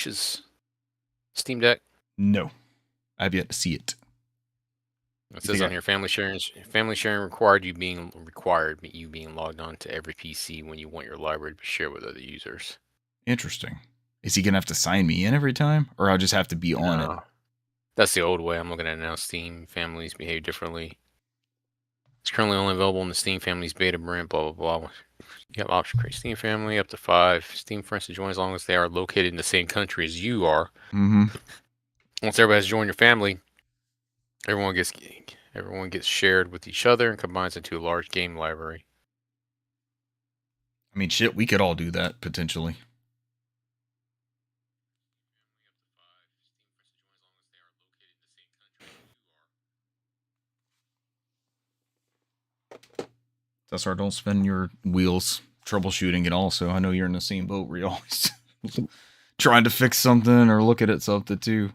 Buish's Steam Deck? No, I've yet to see it. It says on here, family sharing required you being logged on to every PC when you want your library to be shared with other users. Interesting. Is he gonna have to sign me in every time, or I'll just have to be on it? That's the old way. I'm looking at it now. Steam families behave differently. It's currently only available in the Steam Families beta brand, blah, blah, blah. You have option to create Steam Family, up to 5 Steam friends to join as long as they are located in the same country as you are. Mm-hmm. Once everybody has joined your family, everyone gets shared with each other and combines into a large game library. I mean, shit, we could all do that, potentially. Cesar, don't spin your wheels troubleshooting it also. I know you're in the same boat where you're always trying to fix something or looking at something too.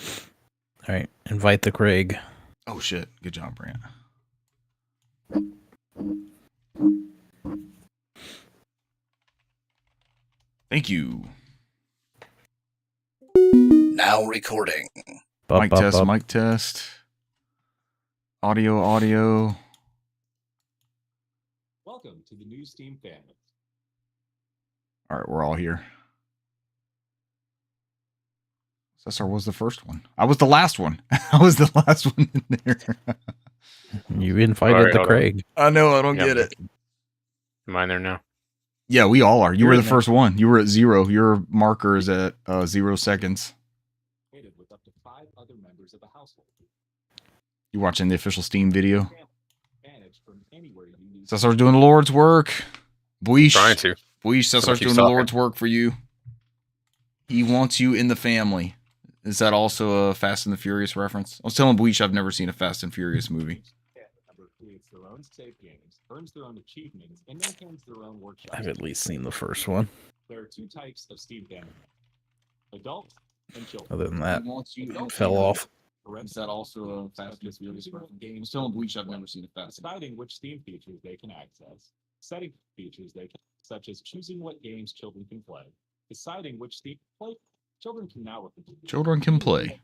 All right, invite the Craig. Oh shit, good job, Brant. Thank you. Now recording. Mic test. Audio. Welcome to the new Steam family. All right, we're all here. Cesar was the first one. I was the last one. I was the last one in there. You invited the Craig. I know, I don't get it. Am I there now? Yeah, we all are. You were the first one. You were at 0. Your marker is at 0 seconds. With up to 5 other members of the household. You watching the official Steam video? Cesar's doing the Lord's work. Buish. Trying to. Buish, Cesar's doing the Lord's work for you. He wants you in the family. Is that also a Fast and the Furious reference? I was telling Buish I've never seen a Fast and Furious movie. Creates their own save games, earns their own achievements, and maintains their own workshop. I've at least seen the first one. There are 2 types of Steam family: adults and children. Other than that, fell off. Is that also a Fast and Furious reference? I was telling Buish I've never seen a Fast. Deciding which Steam features they can access, setting features they can, such as choosing what games children can play, deciding which Steam play. Children can now play.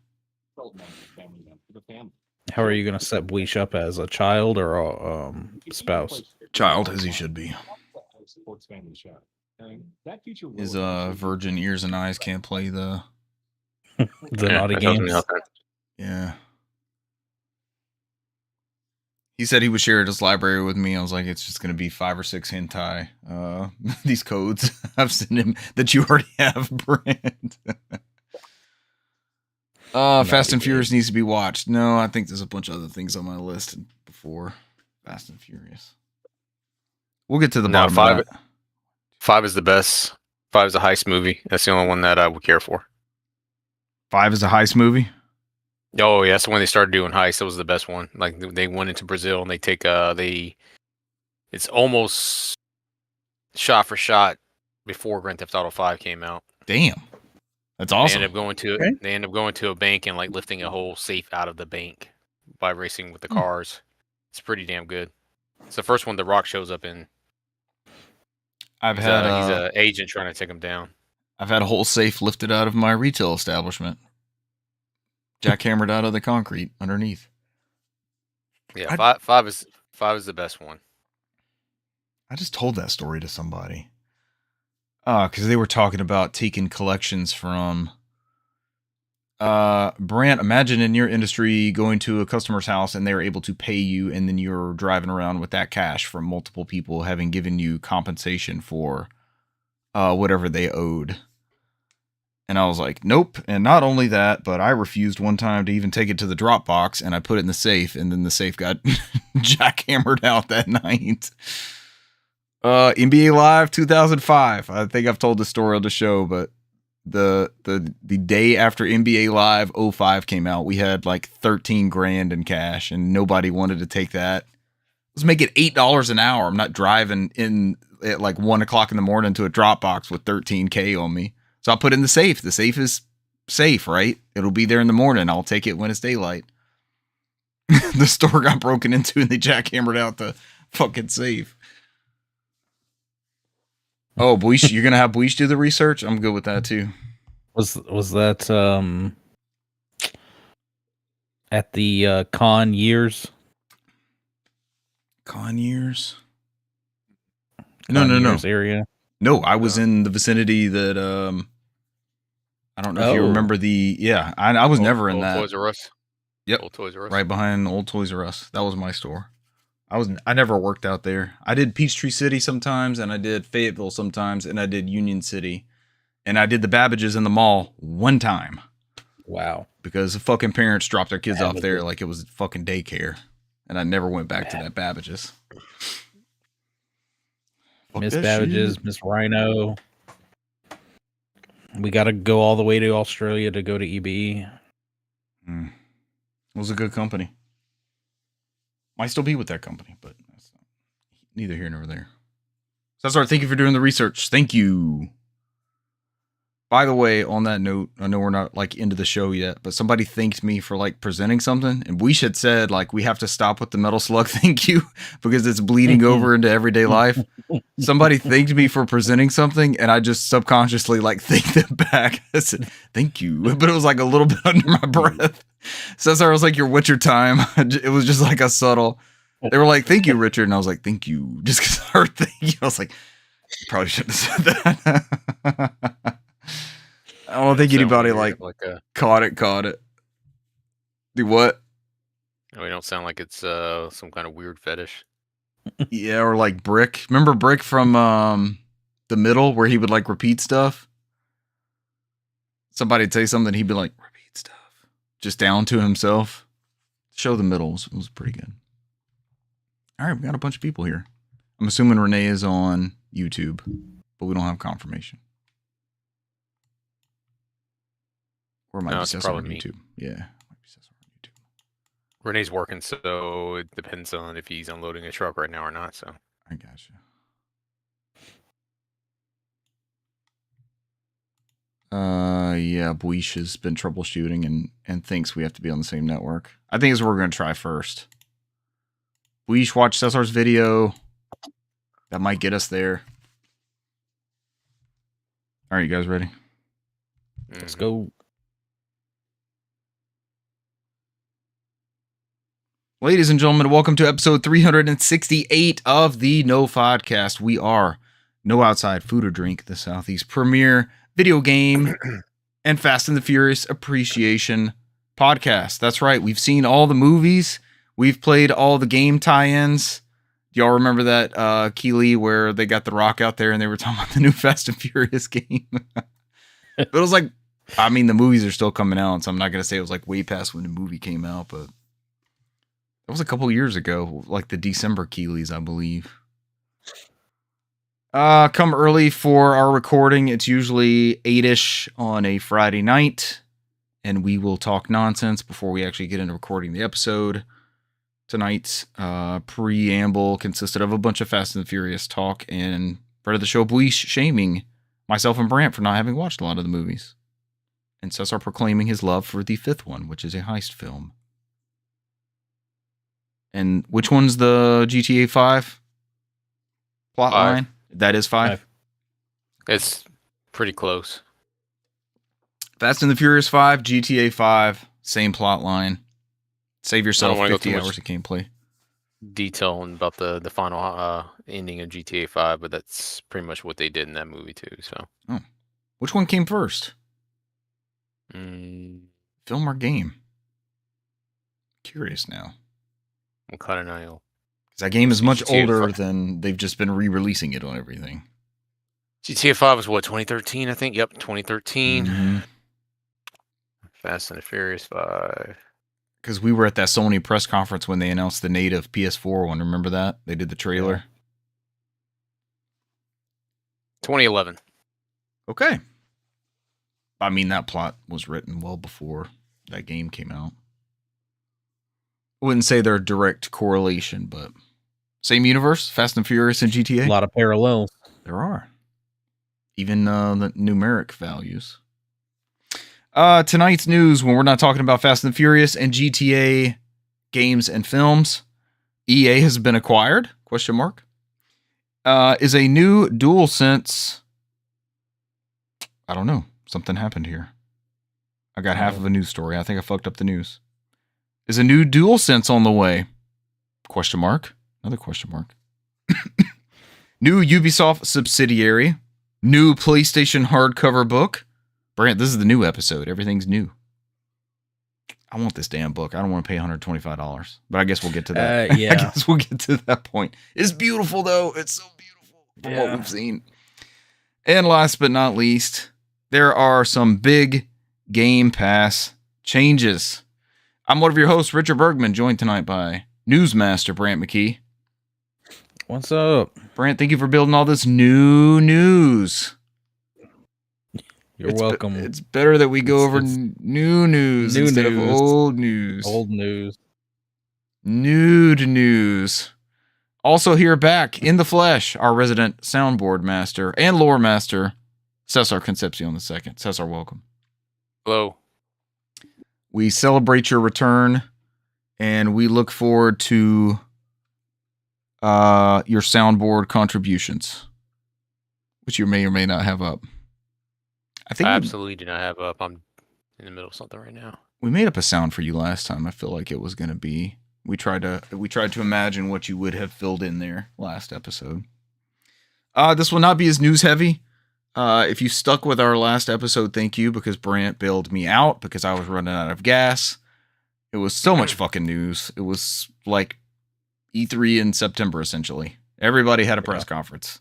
How are you going to set Buish up as a child or a spouse? Child, as he should be. His virgin ears and eyes can't play the naughty games. Yeah. He said he would share his library with me. I was like, it's just going to be 5 or 6 hentai. These codes I've sent him that you already have, Brand. Fast and Furious needs to be watched. No, I think there's a bunch of other things on my list before Fast and Furious. We'll get to the bottom of that. 5 is the best. 5 is a heist movie. That's the only one that I would care for. 5 is a heist movie? Oh, yeah, that's when they started doing heists. That was the best one. Like, they went into Brazil and they take, it's almost shot for shot before Grand Theft Auto 5 came out. Damn. That's awesome. They end up going to a bank and, like, lifting a whole safe out of the bank by racing with the cars. It's pretty damn good. It's the first one The Rock shows up in. He's an agent trying to take him down. I've had a whole safe lifted out of my retail establishment. Jackhammered out of the concrete underneath. Yeah, 5 is the best one. I just told that story to somebody. Because they were talking about taking collections from Brant. Imagine in your industry going to a customer's house and they're able to pay you, and then you're driving around with that cash from multiple people having given you compensation for whatever they owed. And I was like, nope. And not only that, but I refused one time to even take it to the drop box, and I put it in the safe, and then the safe got jackhammered out that night. NBA Live 2005. I think I've told the story on the show, but the day after NBA Live 05 came out, we had like 13 grand in cash, and nobody wanted to take that. Let's make it $8 an hour. I'm not driving in at like 1 o'clock in the morning to a drop box with 13K on me. So I'll put it in the safe. The safe is safe, right? It'll be there in the morning. I'll take it when it's daylight. The store got broken into and they jackhammered out the fucking safe. Oh, Buish, you're gonna have Buish do the research? I'm good with that too. Was that at the con years? Con years? Con No. years area. No, I was in the vicinity that I don't know if you remember the I was never in Old that. Toys R Us. Yep. Old Toys R Us. Right behind Old Toys R Us. That was my store. I never worked out there. I did Peachtree City sometimes, and I did Fayetteville sometimes, and I did Union City. And I did the Babbages in the mall one time. Wow. Because the fucking parents dropped their kids off there Babbages. like it was fucking daycare. And I never went back to that Babbages. Fuck Miss that Babbages, shit. Miss Rhino. We got to go all the way to Australia to go to EBE. It was a good company. Might still be with that company, but that's neither here nor there. Cesar, thank you for doing the research. Thank you. By the way, on that note, I know we're not like into the show yet, but somebody thanked me for like presenting something, and we should said like we have to stop with the Metal Slug thank you because it's bleeding over into everyday life. Somebody thanked me for presenting something, and I just subconsciously like thanked them back. I said thank you, but it was like a little bit under my breath. Cesar was like, "Your Witcher time." It was just like a subtle. They were like, "Thank you, Richard," and I was like, "Thank you," just because I heard thank you. I was like, probably shouldn't have said that. I don't think anybody like caught it. Do what? We don't sound like it's some kind of weird fetish. Yeah, or like Brick. Remember Brick from The Middle, where he would like repeat stuff? Somebody'd say something, he'd be like, repeat stuff. Just down to himself. Show The Middle was pretty good. All right, we got a bunch of people here. I'm assuming Renee is on YouTube, but we don't have confirmation. Or it might be Cesar on YouTube. Yeah, might be Cesar on YouTube. Renee's working, so it depends on if he's unloading a truck right now or not. So I gotcha. Yeah, Buish has been troubleshooting and thinks we have to be on the same network. I think it's what we're going to try first. Buish, watch Cesar's video. That might get us there. All right, you guys ready? Let's go. Ladies and gentlemen, welcome to episode 368 of the NOFODcast. We are No Outside Food or Drink, the Southeast premier video game and Fast and the Furious appreciation podcast. That's right. We've seen all the movies. We've played all the game tie-ins. Do y'all remember that Keeley where they got The Rock out there and they were talking about the new Fast and Furious game? But it was like, I mean, the movies are still coming out, so I'm not going to say it was like way past when the movie came out, but that was a couple years ago, like the December Keeleys, I believe. Come early for our recording. It's usually 8-ish on a Friday night, and we will talk nonsense before we actually get into recording the episode. Tonight's preamble consisted of a bunch of Fast and Furious talk and friend of the show, Buish, shaming myself and Brant for not having watched a lot of the movies. And Cesar proclaiming his love for the fifth one, which is a heist film. And which one's the GTA 5 plot line? That is 5. it's pretty close. Fast and the Furious 5, GTA 5, same plot line. Save yourself wanna go 50 too much hours of gameplay. Detail about the final ending of GTA 5, but that's pretty much what they did in that movie too. So, Which one came first? I'm Film or game? Curious now. kind of not. Because that game is much GTA older 5. than they've just been re-releasing it on everything. GTA 5 was what, 2013? I think. Yep, 2013. Mhm. Fast and the Furious 5. Because we were at that Sony press conference when they announced the native PS4 one. Remember that? They did the trailer. 2011. Okay. I mean, that plot was written well before that game came out. I wouldn't say they're a direct correlation, but same universe, Fast and Furious and GTA. A lot of parallels. There are. Even the numeric values. Tonight's news, when we're not talking about Fast and Furious and GTA games and films, EA has been acquired, ? is a new DualSense. I don't know. Something happened here. I got half of a news story. I think I fucked up the news. Is a new DualSense on the way? Question mark. Another question mark. New Ubisoft subsidiary. New PlayStation hardcover book. Brant, this is the new episode. Everything's new. I want this damn book. I don't want to pay $125, but I guess we'll get to that. Yeah. I guess we'll get to that point. It's beautiful, though. It's so beautiful from what we've seen. And last but not least, there are some big Game Pass changes. I'm one of your hosts, Richard Bergman, joined tonight by Newsmaster Brant McKee. What's up? Brant, thank you for building all this new news. You're welcome. It's better that we go over new news instead of old news. Old news. Nude news. Also here back in the flesh, our resident soundboard master and lore master, Cesar Concepcion II. Cesar, welcome. Hello. We celebrate your return, and we look forward to your soundboard contributions, which you may or may not have up. I absolutely do not have up. I'm in the middle of something right now. We made up a sound for you last time. I feel like it was going to be. We tried to imagine what you would have filled in there last episode. This will not be as news heavy. If you stuck with our last episode, thank you, because Brant bailed me out because I was running out of gas. It was so much fucking news. It was like E3 in September, essentially. Everybody had a press conference.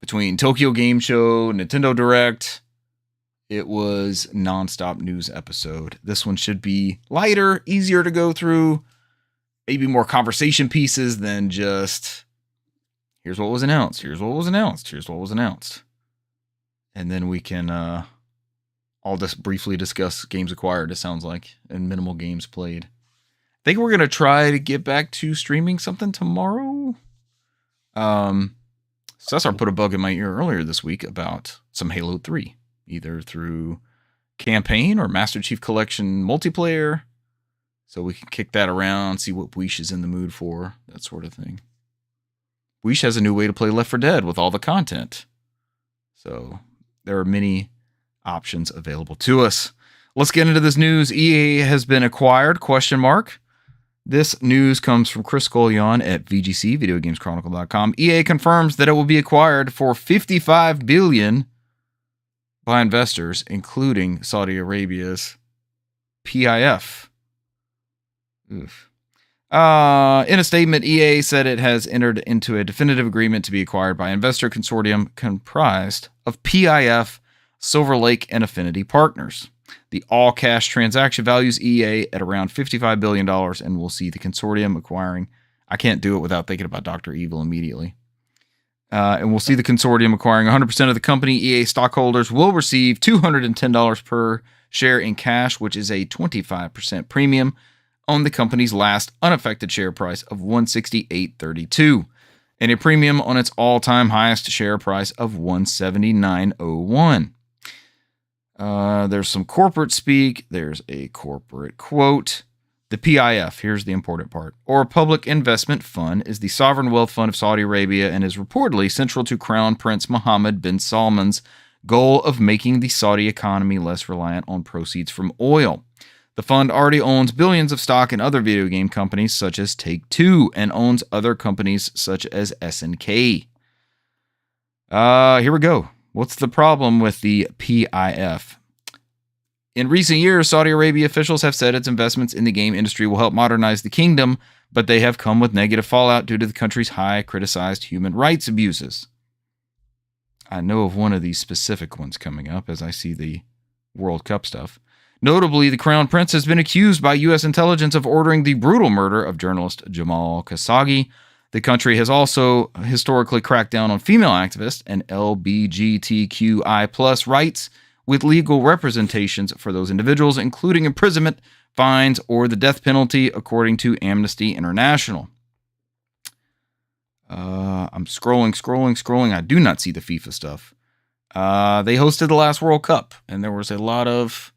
Between Tokyo Game Show, Nintendo Direct, it was nonstop news episode. This one should be lighter, easier to go through, maybe more conversation pieces than just, here's what was announced, here's what was announced, here's what was announced. And then we can all just briefly discuss games acquired, it sounds like, and minimal games played. I think we're going to try to get back to streaming something tomorrow. Cesar put a bug in my ear earlier this week about some Halo 3, either through campaign or Master Chief Collection multiplayer. So we can kick that around, see what Weish is in the mood for, that sort of thing. Weish has a new way to play Left 4 Dead with all the content. So there are many options available to us. Let's get into this news. EA has been acquired, ? This news comes from Chris Golion at VGC, VideoGamesChronicle.com. EA confirms that it will be acquired for $55 billion by investors, including Saudi Arabia's PIF. Oof. In a statement, EA said it has entered into a definitive agreement to be acquired by investor consortium comprised of PIF, Silver Lake, and Affinity Partners. The all-cash transaction values EA at around $55 billion, and we'll see the consortium acquiring. I can't do it without thinking about Dr. Evil immediately. And we'll see the consortium acquiring 100% of the company. EA stockholders will receive $210 per share in cash, which is a 25% premium on the company's last unaffected share price of $168.32, and a premium on its all-time highest share price of $179.01. There's some corporate speak. There's a corporate quote. The PIF, here's the important part, or Public Investment Fund, is the sovereign wealth fund of Saudi Arabia and is reportedly central to Crown Prince Mohammed bin Salman's goal of making the Saudi economy less reliant on proceeds from oil. The fund already owns billions of stock in other video game companies such as Take-Two and owns other companies such as SNK. Here we go. What's the problem with the PIF? In recent years, Saudi Arabia officials have said its investments in the game industry will help modernize the kingdom, but they have come with negative fallout due to the country's high criticized human rights abuses. I know of one of these specific ones coming up as I see the World Cup stuff. Notably, the Crown Prince has been accused by U.S. intelligence of ordering the brutal murder of journalist Jamal Khashoggi. The country has also historically cracked down on female activists and LGBTQI+ rights with legal representations for those individuals, including imprisonment, fines, or the death penalty, according to Amnesty International. I'm scrolling. I do not see the FIFA stuff. They hosted the last World Cup, and there was a lot of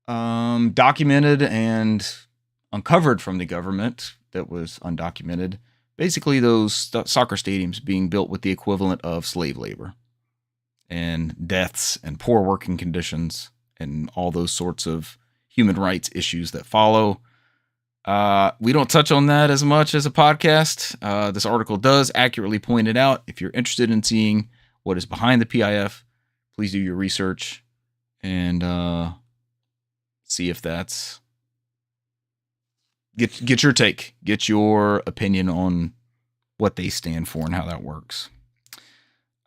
documented and uncovered from the government that was undocumented basically those soccer stadiums being built with the equivalent of slave labor and deaths and poor working conditions and all those sorts of human rights issues that follow. We don't touch on that as much as a podcast. This article does accurately point it out. If you're interested in seeing what is behind the PIF, please do your research and see if that's get your take, get your opinion on what they stand for and how that works.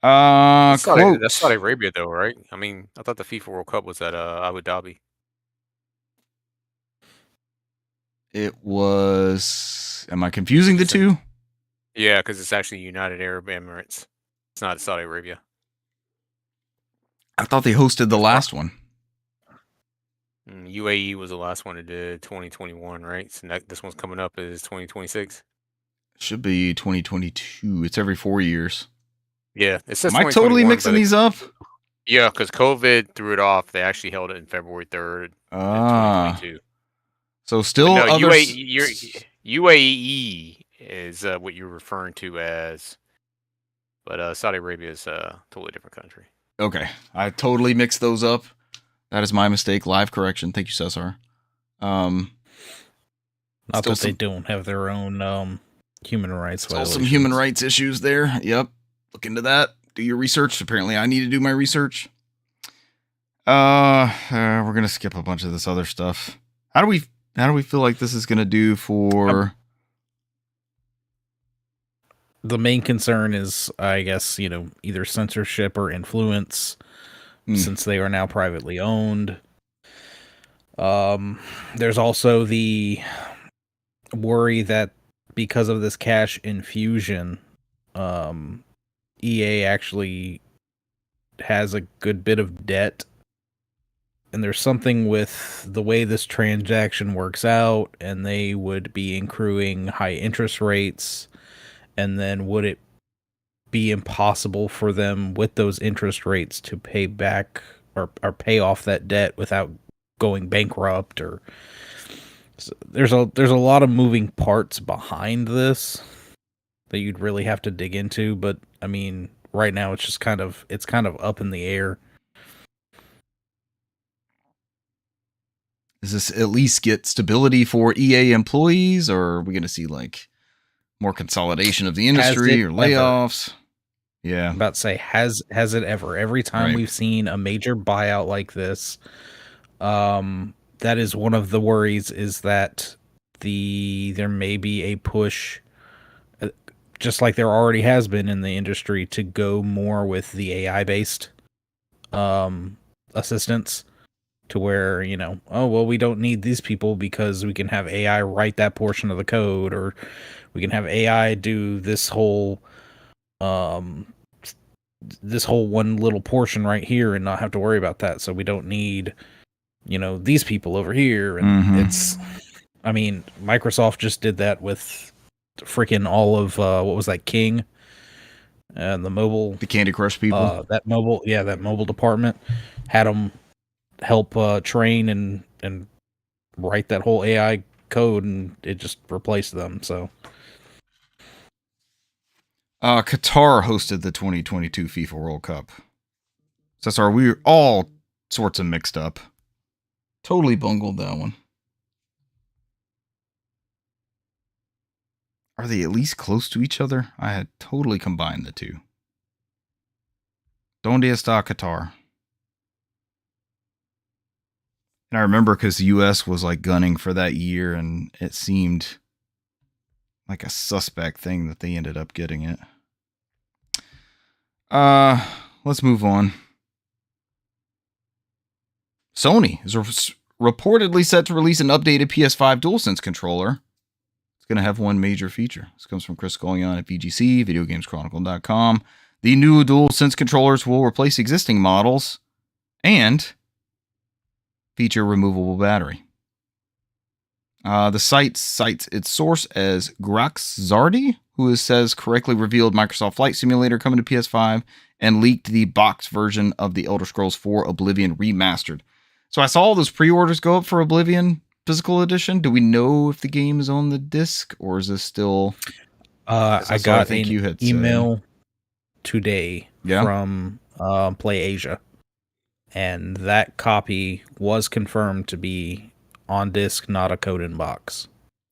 That's Quotes. Saudi Arabia, though, right? I mean, I thought the FIFA World Cup was at Abu Dhabi. It was. Am I confusing the two? Yeah, because it's actually United Arab Emirates. It's not Saudi Arabia. I thought they hosted the last one. UAE was the last one that did 2021, right? So this one's coming up is 2026. Should be 2022. It's every 4 years. Yeah, it says. Am I totally 2021, mixing these up? Yeah, because COVID threw it off. They actually held it in February 3rd, 2022. So still No, others. UAE is what you're referring to as, but Saudi Arabia is a totally different country. Okay, I totally mixed those up. That is my mistake. Live correction. Thank you, Cesar. Not that they don't have their own human rights violations. Some human rights issues there. Yep. Look into that. Do your research. Apparently, I need to do my research. We're gonna skip a bunch of this other stuff. How do we feel like this is gonna do for? The main concern is, I guess, either censorship or influence, since they are now privately owned. There's also the worry that because of this cash infusion, EA actually has a good bit of debt. And there's something with the way this transaction works out, and they would be accruing high interest rates. And then would it be impossible for them with those interest rates to pay back or pay off that debt without going bankrupt? Or so there's a lot of moving parts behind this that you'd really have to dig into. But I mean, right now it's just kind of up in the air. Does this at least get stability for EA employees, or are we going to see like more consolidation of the industry or layoffs? Yeah. I'm about to say, has it ever? Every time we've seen a major buyout like this, that is one of the worries, is that there may be a push, just like there already has been in the industry, to go more with the AI-based assistants, to where, we don't need these people because we can have AI write that portion of the code, or we can have AI do this whole one little portion right here and not have to worry about that. So we don't need, these people over here. And it's, I mean, Microsoft just did that with freaking all of, what was that, King? And the Candy Crush people. That mobile department had them help train and write that whole AI code, and it just replaced them. So Qatar hosted the 2022 FIFA World Cup. So we were all sorts of mixed up. Totally bungled that one. Are they at least close to each other? I had totally combined the two. Donde está Qatar? And I remember because the U.S. was like gunning for that year, and it seemed like a suspect thing that they ended up getting it. Let's move on. Sony is reportedly set to release an updated PS5 DualSense controller. It's going to have one major feature. This comes from Chris Scullion at VGC, VideoGamesChronicle.com. The new DualSense controllers will replace existing models and feature removable battery. The site cites its source as Grax Zardi, who says correctly revealed Microsoft Flight Simulator coming to PS5 and leaked the box version of the Elder Scrolls 4 Oblivion Remastered. So I saw all those pre-orders go up for Oblivion Physical Edition. Do we know if the game is on the disc, or is this still... That's I what got think an you had said. email today Yeah? from Play Asia, and that copy was confirmed to be on disc, not a code in box.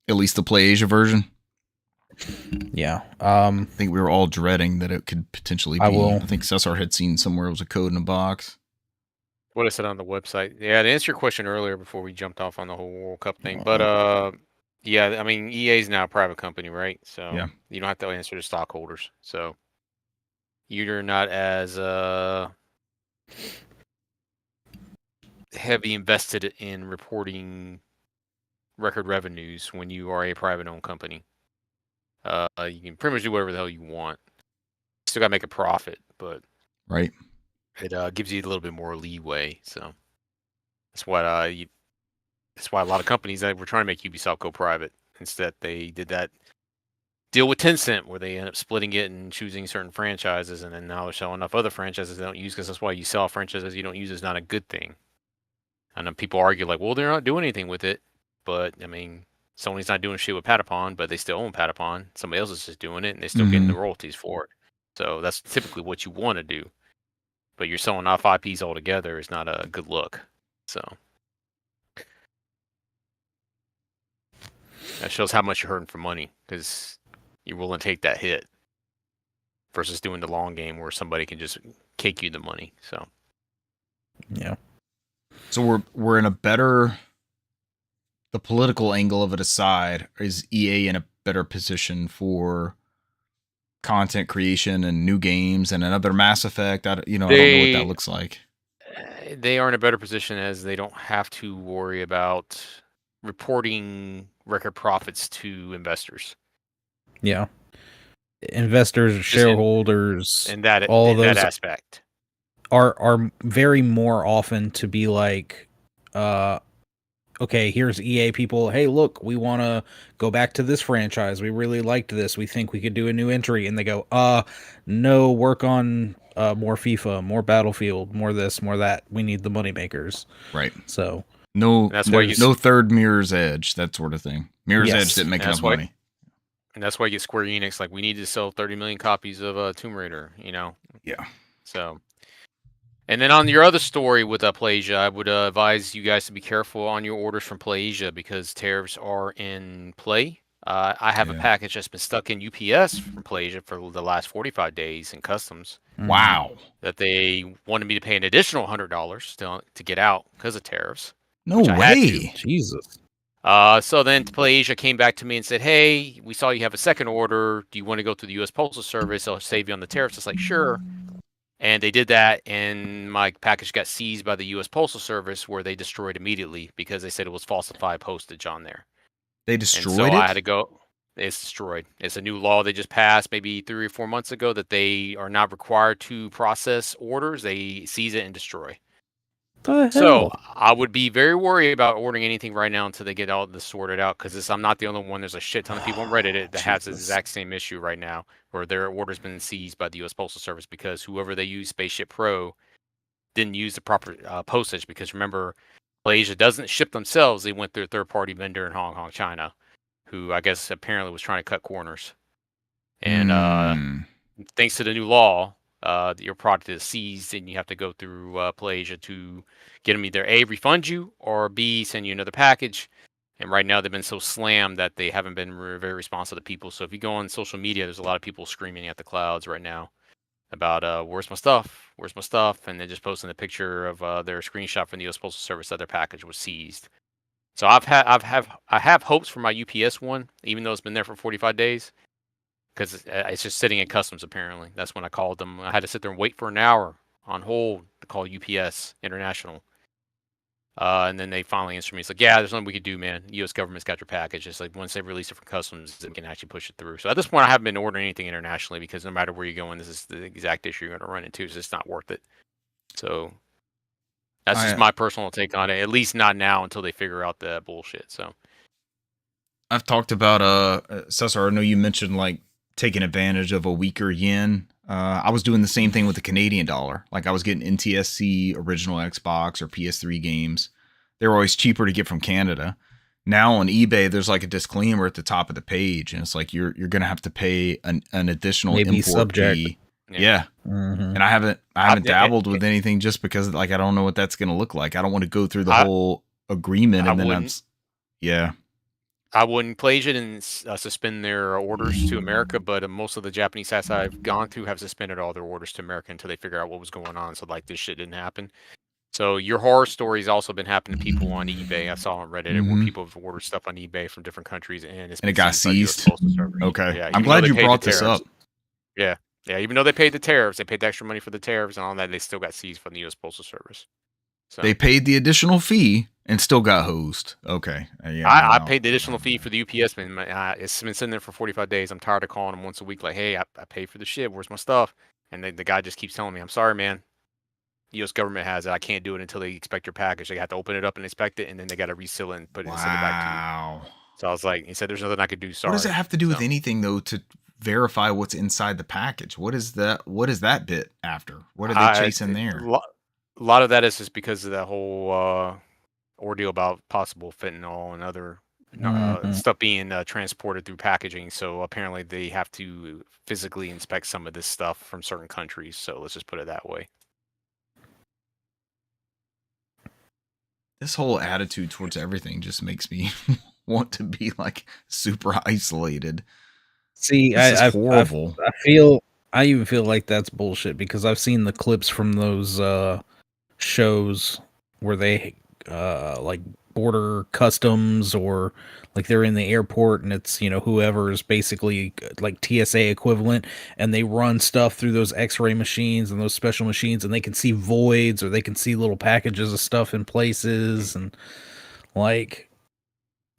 At least the Play Asia version. Yeah. I think we were all dreading that it could potentially be. I think Cesar had seen somewhere it was a code in a box. What I said on the website. Yeah, to answer your question earlier before we jumped off on the whole World Cup thing. But yeah, I mean EA is now a private company, right? So Yeah. you don't have to answer to stockholders. So you're not as heavy invested in reporting record revenues when you are a private owned company. You can pretty much do whatever the hell you want. Still got to make a profit, but Right. it gives you a little bit more leeway. So that's what that's why a lot of companies that were trying to make Ubisoft go private. Instead, they did that deal with Tencent where they end up splitting it and choosing certain franchises, and then now they're selling off other franchises they don't use, because that's why you sell franchises you don't use is not a good thing. And then people argue like, well, they're not doing anything with it, but I mean, Sony's not doing shit with Patapon, but they still own Patapon. Somebody else is just doing it, and they're still getting the royalties for it. So that's typically what you want to do. But you're selling off IPs altogether is not a good look. So that shows how much you're hurting for money, because you're willing to take that hit versus doing the long game where somebody can just cake you the money. So Yeah. So we're in a better, the political angle of it aside, is EA in a better position for content creation and new games and another Mass Effect? I don't know what that looks like. They are in a better position as they don't have to worry about reporting record profits to investors. Yeah. Investors, shareholders, and that all in those that aspect are very more often to be like, okay, here's EA people. Hey, look, we want to go back to this franchise. We really liked this. We think we could do a new entry. And they go, no, work on more FIFA, more Battlefield, more this, more that. We need the money makers. Right. So no third Mirror's Edge, that sort of thing. Mirror's Edge didn't make enough money. And that's why you get Square Enix like, we need to sell 30 million copies of Tomb Raider, Yeah. So, and then on your other story with PlayAsia, I would advise you guys to be careful on your orders from PlayAsia because tariffs are in play. I have a package that's been stuck in UPS from PlayAsia for the last 45 days in customs. Wow. That they wanted me to pay an additional $100 to get out because of tariffs. No way. Jesus. So then PlayAsia came back to me and said, hey, we saw you have a second order. Do you want to go through the U.S. Postal Service? I'll save you on the tariffs. It's like, sure. And they did that, and my package got seized by the U.S. Postal Service, where they destroyed immediately because they said it was falsified postage on there. They destroyed it? I had to go. It's destroyed. It's a new law they just passed maybe 3 or 4 months ago that they are not required to process orders. They seize it and destroy. So I would be very worried about ordering anything right now until they get all this sorted out, because I'm not the only one. There's a shit ton of people on Reddit that has the exact same issue right now, where their order's been seized by the U.S. Postal Service because whoever they used, Spaceship Pro, didn't use the proper postage. Because remember, PlayAsia doesn't ship themselves; they went through a third-party vendor in Hong Kong, China, who I guess apparently was trying to cut corners. And thanks to the new law, your product is seized, and you have to go through PlayAsia to get them either A, refund you, or B, send you another package. And right now they've been so slammed that they haven't been very responsive to people. So if you go on social media, there's a lot of people screaming at the clouds right now about where's my stuff, and they're just posting a picture of their screenshot from the U.S. Postal Service that their package was seized. So I have hopes for my UPS one, even though it's been there for 45 days. Because it's just sitting in customs, apparently. That's when I called them. I had to sit there and wait for an hour on hold to call UPS International. And then they finally answered me. It's like, yeah, there's nothing we could do, man. The U.S. government's got your package. It's like once they release it from customs, they can actually push it through. So at this point, I haven't been ordering anything internationally because no matter where you're going, this is the exact issue you're going to run into. So it's not worth it. So that's just my personal take on it. At least not now until they figure out the bullshit. So I've talked about Cesar. I know you mentioned like taking advantage of a weaker yen. I was doing the same thing with the Canadian dollar. Like I was getting NTSC original Xbox or PS3 games. They were always cheaper to get from Canada. Now on eBay, there's like a disclaimer at the top of the page, and it's like you're gonna have to pay an additional Maybe import subject. fee. Yeah. Yeah. Mhm. And I haven't dabbled it- with anything just because like I don't know what that's gonna look like. I don't want to go through the I- whole agreement I and then wouldn't. yeah. I wouldn't pledge it and suspend their orders to America, but most of the Japanese sites I've gone through have suspended all their orders to America until they figure out what was going on. So like this shit didn't happen. So your horror story's also been happening to people on eBay. I saw on Reddit where people have ordered stuff on eBay from different countries and it's And it been got seized by the US seized. Postal Service. Okay. Yeah, I'm even though glad they you paid the brought this tariffs. up. Yeah. Yeah, even though they paid the tariffs, they paid the extra money for the tariffs and all that, they still got seized from the US Postal Service. So They paid the additional fee and still got hosed. Okay. Yeah. I paid the additional fee for the UPS man. It's been sitting there for 45 days. I'm tired of calling them once a week, like, hey, I paid for the shit. Where's my stuff? And the guy just keeps telling me, I'm sorry, man. The U.S. government has it. I can't do it until they inspect your package. They have to open it up and inspect it, and then they got to reseal it and put it and send it back to you. Wow. So I was like, he said, there's nothing I could do. Sorry. What does it have to do with So, anything though to verify what's inside the package? What is that bit after? What are they chasing there? A lot of that is just because of that whole ordeal about possible fentanyl and other stuff being transported through packaging. So apparently they have to physically inspect some of this stuff from certain countries. So let's just put it that way. This whole attitude towards everything just makes me want to be like super isolated. See, This is horrible. I even feel like that's bullshit because I've seen the clips from those shows where they like border customs or like they're in the airport and it's, you know, whoever is basically like TSA equivalent and they run stuff through those x-ray machines and those special machines and they can see voids or they can see little packages of stuff in places and like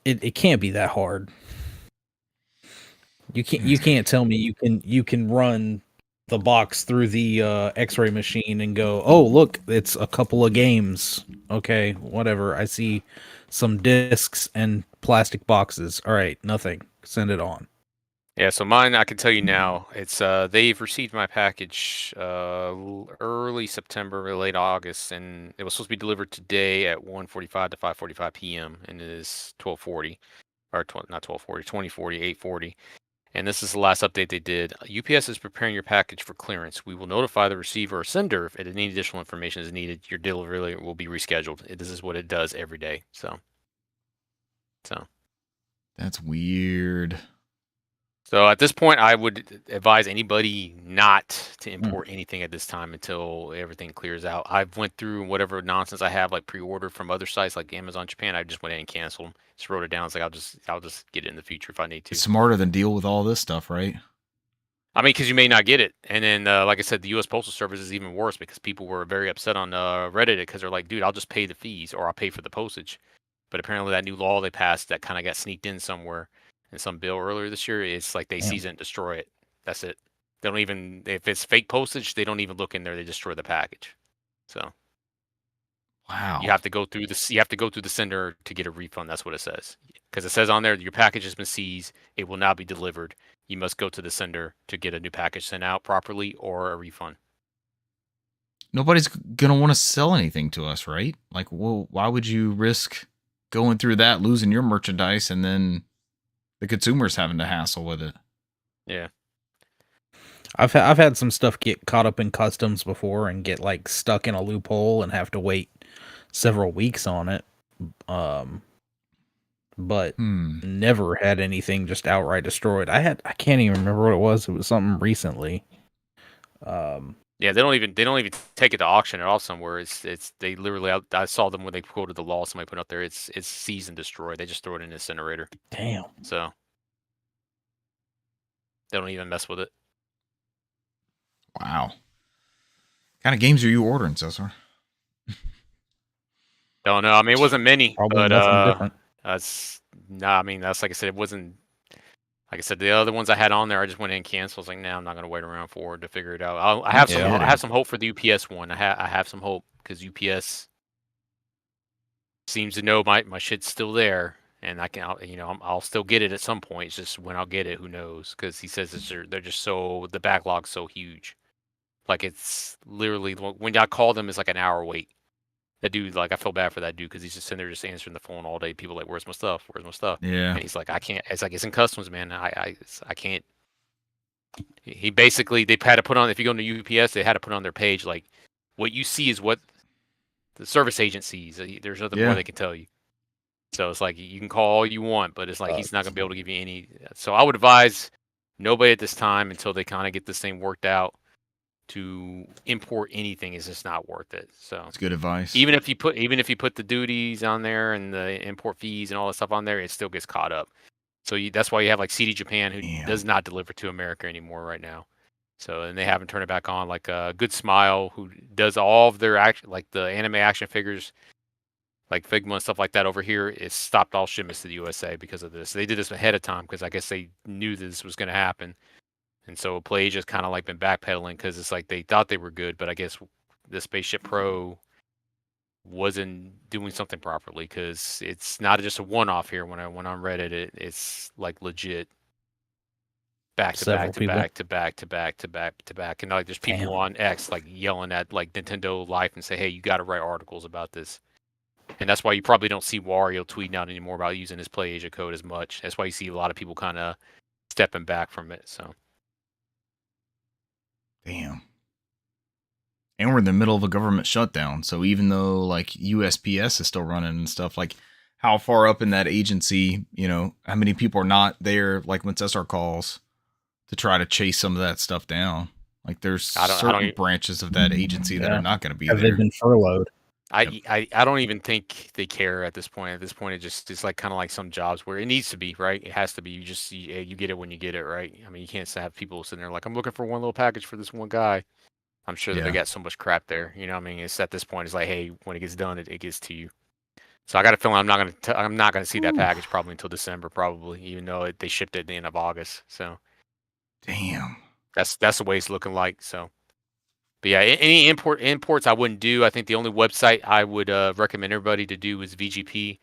it can't be that hard. You can't tell me you can run the box through the x-ray machine and go, oh look, it's a couple of games. Okay, whatever. I see some discs and plastic boxes. All right, nothing. Send it on. Yeah, so mine, I can tell you now, it's they've received my package early September or late August, and it was supposed to be delivered today at 1:45 to 5:45 p.m. and it is 12:40 or not 12:40, 20:40, 8:40. And this is the last update they did. UPS is preparing your package for clearance. We will notify the receiver or sender if any additional information is needed. Your delivery will be rescheduled. This is what it does every day. So That's weird. So at this point, I would advise anybody not to import anything at this time until everything clears out. I've went through whatever nonsense I have, like pre-ordered from other sites like Amazon Japan. I just went in and canceled them. Just wrote it down. It's like I'll just get it in the future if I need to. It's smarter than deal with all this stuff, right? I mean, because you may not get it, and then like I said, the U.S. Postal Service is even worse because people were very upset on Reddit because they're like, dude, I'll just pay the fees or I'll pay for the postage. But apparently, that new law they passed that kind of got sneaked in somewhere. In some bill earlier this year, it's like they seize it and destroy it. That's it. They don't even, if it's fake postage, they don't even look in there. They destroy the package. So wow, you have to go through this. You have to go through the sender to get a refund. That's what it says. Because it says on there your package has been seized. It will now be delivered. You must go to the sender to get a new package sent out properly or a refund. Nobody's gonna want to sell anything to us, right? Like, well, why would you risk going through that, losing your merchandise, and then the consumer's having to hassle with it? Yeah. I've had some stuff get caught up in customs before and get like stuck in a loophole and have to wait several weeks on it. But never had anything just outright destroyed. I can't even remember what it was. It was something recently. Yeah, they don't even take it to auction at all somewhere. It's they literally I saw them when they quoted the law somebody put up there. It's seized and destroyed. They just throw it in the incinerator. Damn. So they don't even mess with it. Wow. What kind of games are you ordering, Cesar? Don't know. I mean, it wasn't many, Probably but nothing different. I mean, that's like I said, it wasn't. Like I said, the other ones I had on there, I just went in and canceled. I was like, nah, I'm not gonna wait around for it to figure it out. I have some hope for the UPS one. I have some hope because UPS seems to know my shit's still there, and I'll still get it at some point. It's just when I'll get it, who knows? Because he says they're just the backlog's so huge. Like it's literally when I call them, it's like an hour wait. That dude, like, I feel bad for that dude because he's just sitting there just answering the phone all day. People like, "Where's my stuff? Where's my stuff?" Yeah. And he's like, "I can't." It's like it's in customs, man. I can't. He basically they had to put on if you go to UPS, they had to put on their page like, what you see is what the service agent sees. There's nothing more Yeah. they can tell you. So it's like you can call all you want, but it's like he's not gonna be able to give you any. So I would advise nobody at this time until they kind of get this thing worked out to import anything is just not worth it. So That's good advice. even if you put the duties on there and the import fees and all that stuff on there, it still gets caught up. So that's why you have like CD Japan who Damn. does not deliver to America anymore right now. So and they haven't turned it back on. Like Good Smile who does all of their action like the anime action figures, like Figma and stuff like that over here. It stopped all shipments to the USA because of this. They did this ahead of time because I guess they knew this was going to happen. And so Play just kind of like been backpedaling because it's like they thought they were good, but I guess the Spaceship Pro wasn't doing something properly because it's not just a one-off here. When I went on Reddit, it's like legit back to Several back to people. back to back to back to back to back, and like there's people Damn. on X like yelling at like Nintendo Life and say, "Hey, you got to write articles about this." And that's why you probably don't see Wario tweeting out anymore about using his Play Asia code as much. That's why you see a lot of people kind of stepping back from it. So. Damn. And we're in the middle of a government shutdown. So even though like USPS is still running and stuff, like how far up in that agency, you know, how many people are not there, like when SR calls to try to chase some of that stuff down? Like there's certain branches of that agency that are not going to be Have there. they been furloughed? I don't even think they care at this point. At this point, it's like kind of like some jobs where it needs to be, right? It has to be. You get it when you get it, right? I mean, you can't have people sitting there like, I'm looking for one little package for this one guy. I'm sure that they got so much crap there. You know what I mean? It's at this point, it's like, hey, when it gets done, it gets to you. So I got a feeling I'm not gonna see that package probably until December, probably, even though they shipped it at the end of August. So damn, that's the way it's looking like. So. But yeah, any imports I wouldn't do. I think the only website I would recommend everybody to do is VGP,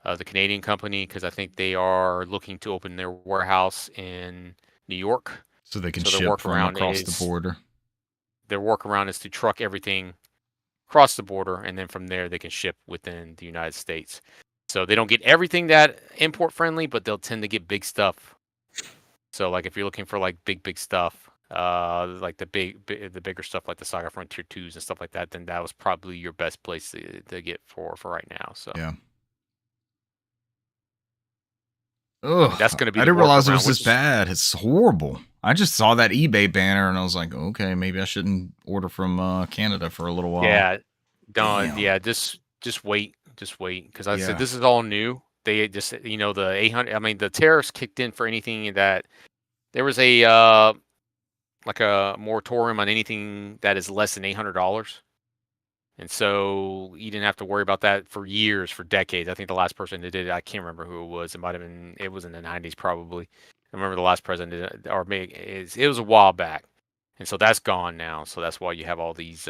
the Canadian company, because I think they are looking to open their warehouse in New York. So they can ship from across the border. Their workaround is to truck everything across the border, and then from there they can ship within the United States. So they don't get everything that import friendly, but they'll tend to get big stuff. So like if you're looking for like big stuff. Like the bigger stuff like the Saga Frontier 2s and stuff like that, then that was probably your best place to get for right now. So yeah. Ugh, that's going to be. I didn't realize it was this bad. It's horrible. I just saw that eBay banner and I was like, okay, maybe I shouldn't order from Canada for a little while. Yeah, don't. Yeah, just wait, because I said this is all new. They just the 800. I mean, the tariffs kicked in for anything that there was a. Like a moratorium on anything that is less than $800. And so you didn't have to worry about that for years, for decades. I think the last person that did it, I can't remember who it was. It was in the 90s probably. I remember the last president did it, or maybe it was a while back. And so that's gone now. So that's why you have all these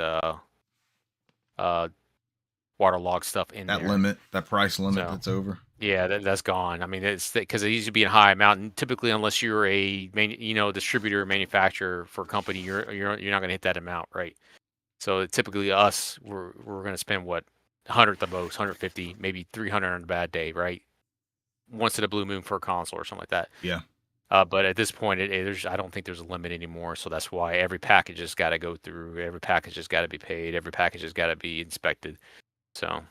waterlogged stuff in there. That price limit that's over. Yeah, that's gone. I mean, it's because it used to be a high amount, and typically, unless you're a distributor or manufacturer for a company, you're not going to hit that amount, right? So typically, we're going to spend what 100 the most, 150, maybe 300 on a bad day, right? Once in a blue moon for a console or something like that. Yeah. But at this point, I don't think there's a limit anymore. So that's why every package has got to go through. Every package has got to be paid. Every package has got to be inspected. So.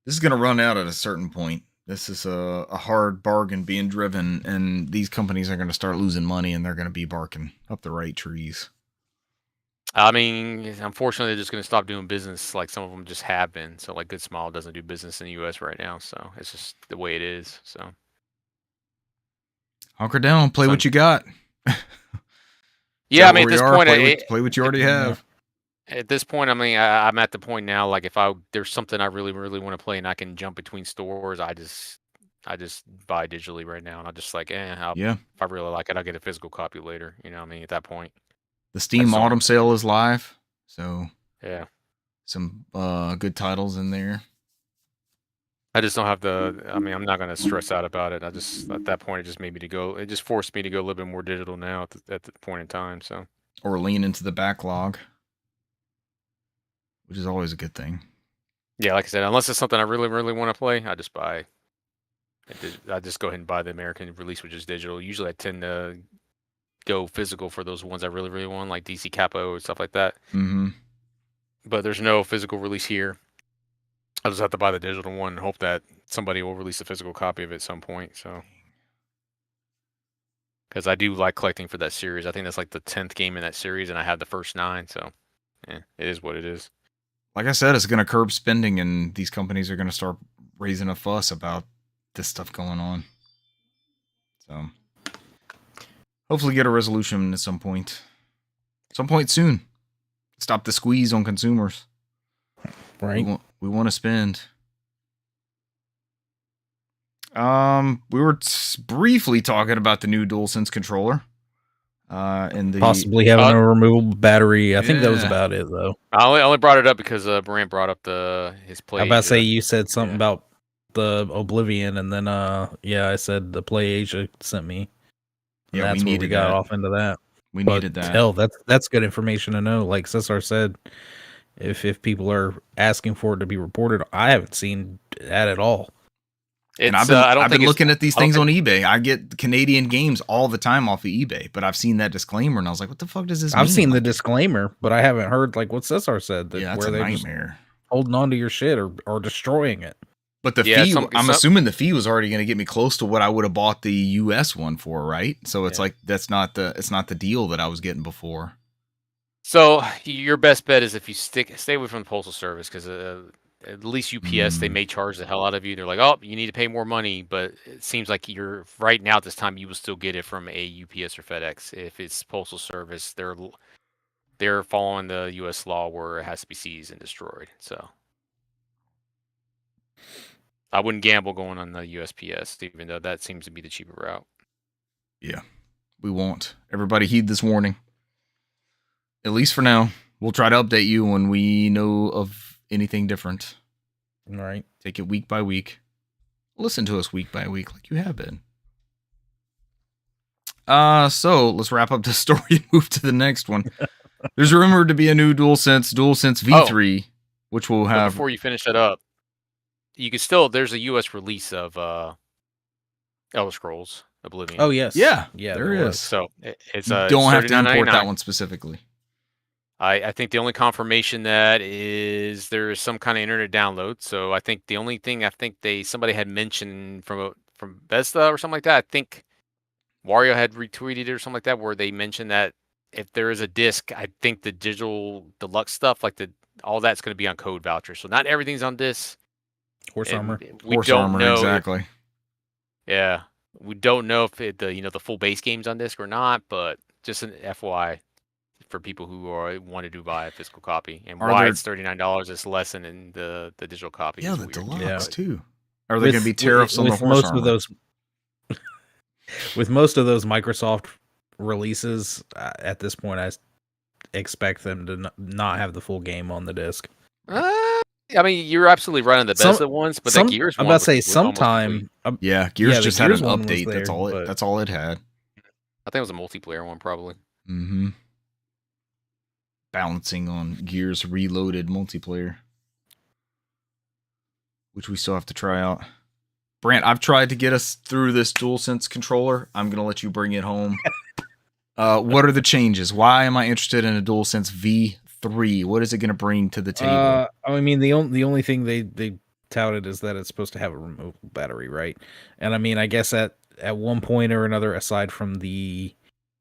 This is going to run out at a certain point. This is a hard bargain being driven, and these companies are going to start losing money, and they're going to be barking up the right trees. I mean, unfortunately, they're just going to stop doing business like some of them just have been. So, like Good Smile doesn't do business in the U.S. right now. So, it's just the way it is. So, hunker down, play what you got. Yeah, I mean, at this point, play what you already have. At this point, I mean, I'm at the point now. Like, if there's something I really, really want to play, and I can jump between stores, I just buy digitally right now, and I'm just like, if I really like it, I'll get a physical copy later. You know what I mean? At that point, the Steam Autumn Sale is live, so yeah, some good titles in there. I just don't have I mean, I'm not gonna stress out about it. I just at that point, it just made me to go. It just forced me to go a little bit more digital now at the point in time. So, or lean into the backlog. which is always a good thing. Yeah, like I said, unless it's something I really, really want to play, I just buy. I just go ahead and buy the American release, which is digital. Usually, I tend to go physical for those ones I really, really want, like DC Capo and stuff like that. Mm-hmm. But there's no physical release here. I just have to buy the digital one and hope that somebody will release a physical copy of it at some point. So, because I do like collecting for that series. I think that's like the 10th game in that series, and I have the first 9. So, yeah, it is what it is. Like I said, it's going to curb spending, and these companies are going to start raising a fuss about this stuff going on. So, hopefully, get a resolution at some point. Some point soon. Stop the squeeze on consumers. Right. We want to spend. We were briefly talking about the new DualSense controller. And the Possibly having a removable battery. I think that was about it, though. I only brought it up because Brant brought up his play. I about to say you said something about the Oblivion, and then I said the Play Asia sent me. And that's where we got off into that. We needed that. Hell, that's good information to know. Like Cesar said, if people are asking for it to be reported, I haven't seen that at all. And I've been looking at these things on eBay. I get Canadian games all the time off of eBay, but I've seen that disclaimer and I was like, what the fuck does this mean? I've seen the disclaimer, but I haven't heard like what Cesar said. That where they're nightmare. Holding on to your shit or destroying it. But the fee, I'm assuming the fee was already going to get me close to what I would have bought the US one for, right? So it's like it's not the deal that I was getting before. So your best bet is if you stay away from the postal service, because at least UPS they may charge the hell out of you. They're like, oh, you need to pay more money, but it seems like you're right now at this time you will still get it from a UPS or FedEx. If it's postal service, they're following the US law where it has to be seized and destroyed. So I wouldn't gamble going on the USPS, even though that seems to be the cheaper route. Yeah, we won't. Everybody heed this warning. At least for now. We'll try to update you when we know of anything different. All right. Take it week by week. Listen to us week by week like you have been. So let's wrap up the story and move to the next one. There's rumored to be a new DualSense V3, which will have... But before you finish that up, you can still... There's a US release of Elder Scrolls Oblivion. Oh, yes. Yeah, there is. So it's you don't have to import that one specifically. I think the only confirmation that is there is some kind of internet download. So I think the only thing somebody had mentioned from Bethesda or something like that. I think Wario had retweeted it or something like that, where they mentioned that if there is a disc, I think the digital deluxe stuff, like all that's going to be on code voucher. So not everything's on disc. Horse armor. We don't know exactly. We don't know if the full base game's on disc or not, but just an FYI. For people who wanted to buy a physical copy, and why it's $39 is less than in the digital copy. Yeah, the deluxe too. Are there going to be tariffs on the horse most armor? Of those? With most of those Microsoft releases, at this point, I expect them to not have the full game on the disc. I mean, you're absolutely right on the Bethesda ones, but the Gears one. I'm about to say sometime. Gears just had an update. That's all it had. I think it was a multiplayer one, probably. Mm-hmm. Balancing on Gears Reloaded multiplayer, which we still have to try out. Brant, I've tried to get us through this DualSense controller. I'm going to let you bring it home. What are the changes? Why am I interested in a DualSense V3? What is it going to bring to the table? I mean, the only thing they touted is that it's supposed to have a removable battery, right? And I mean, I guess at one point or another, aside from the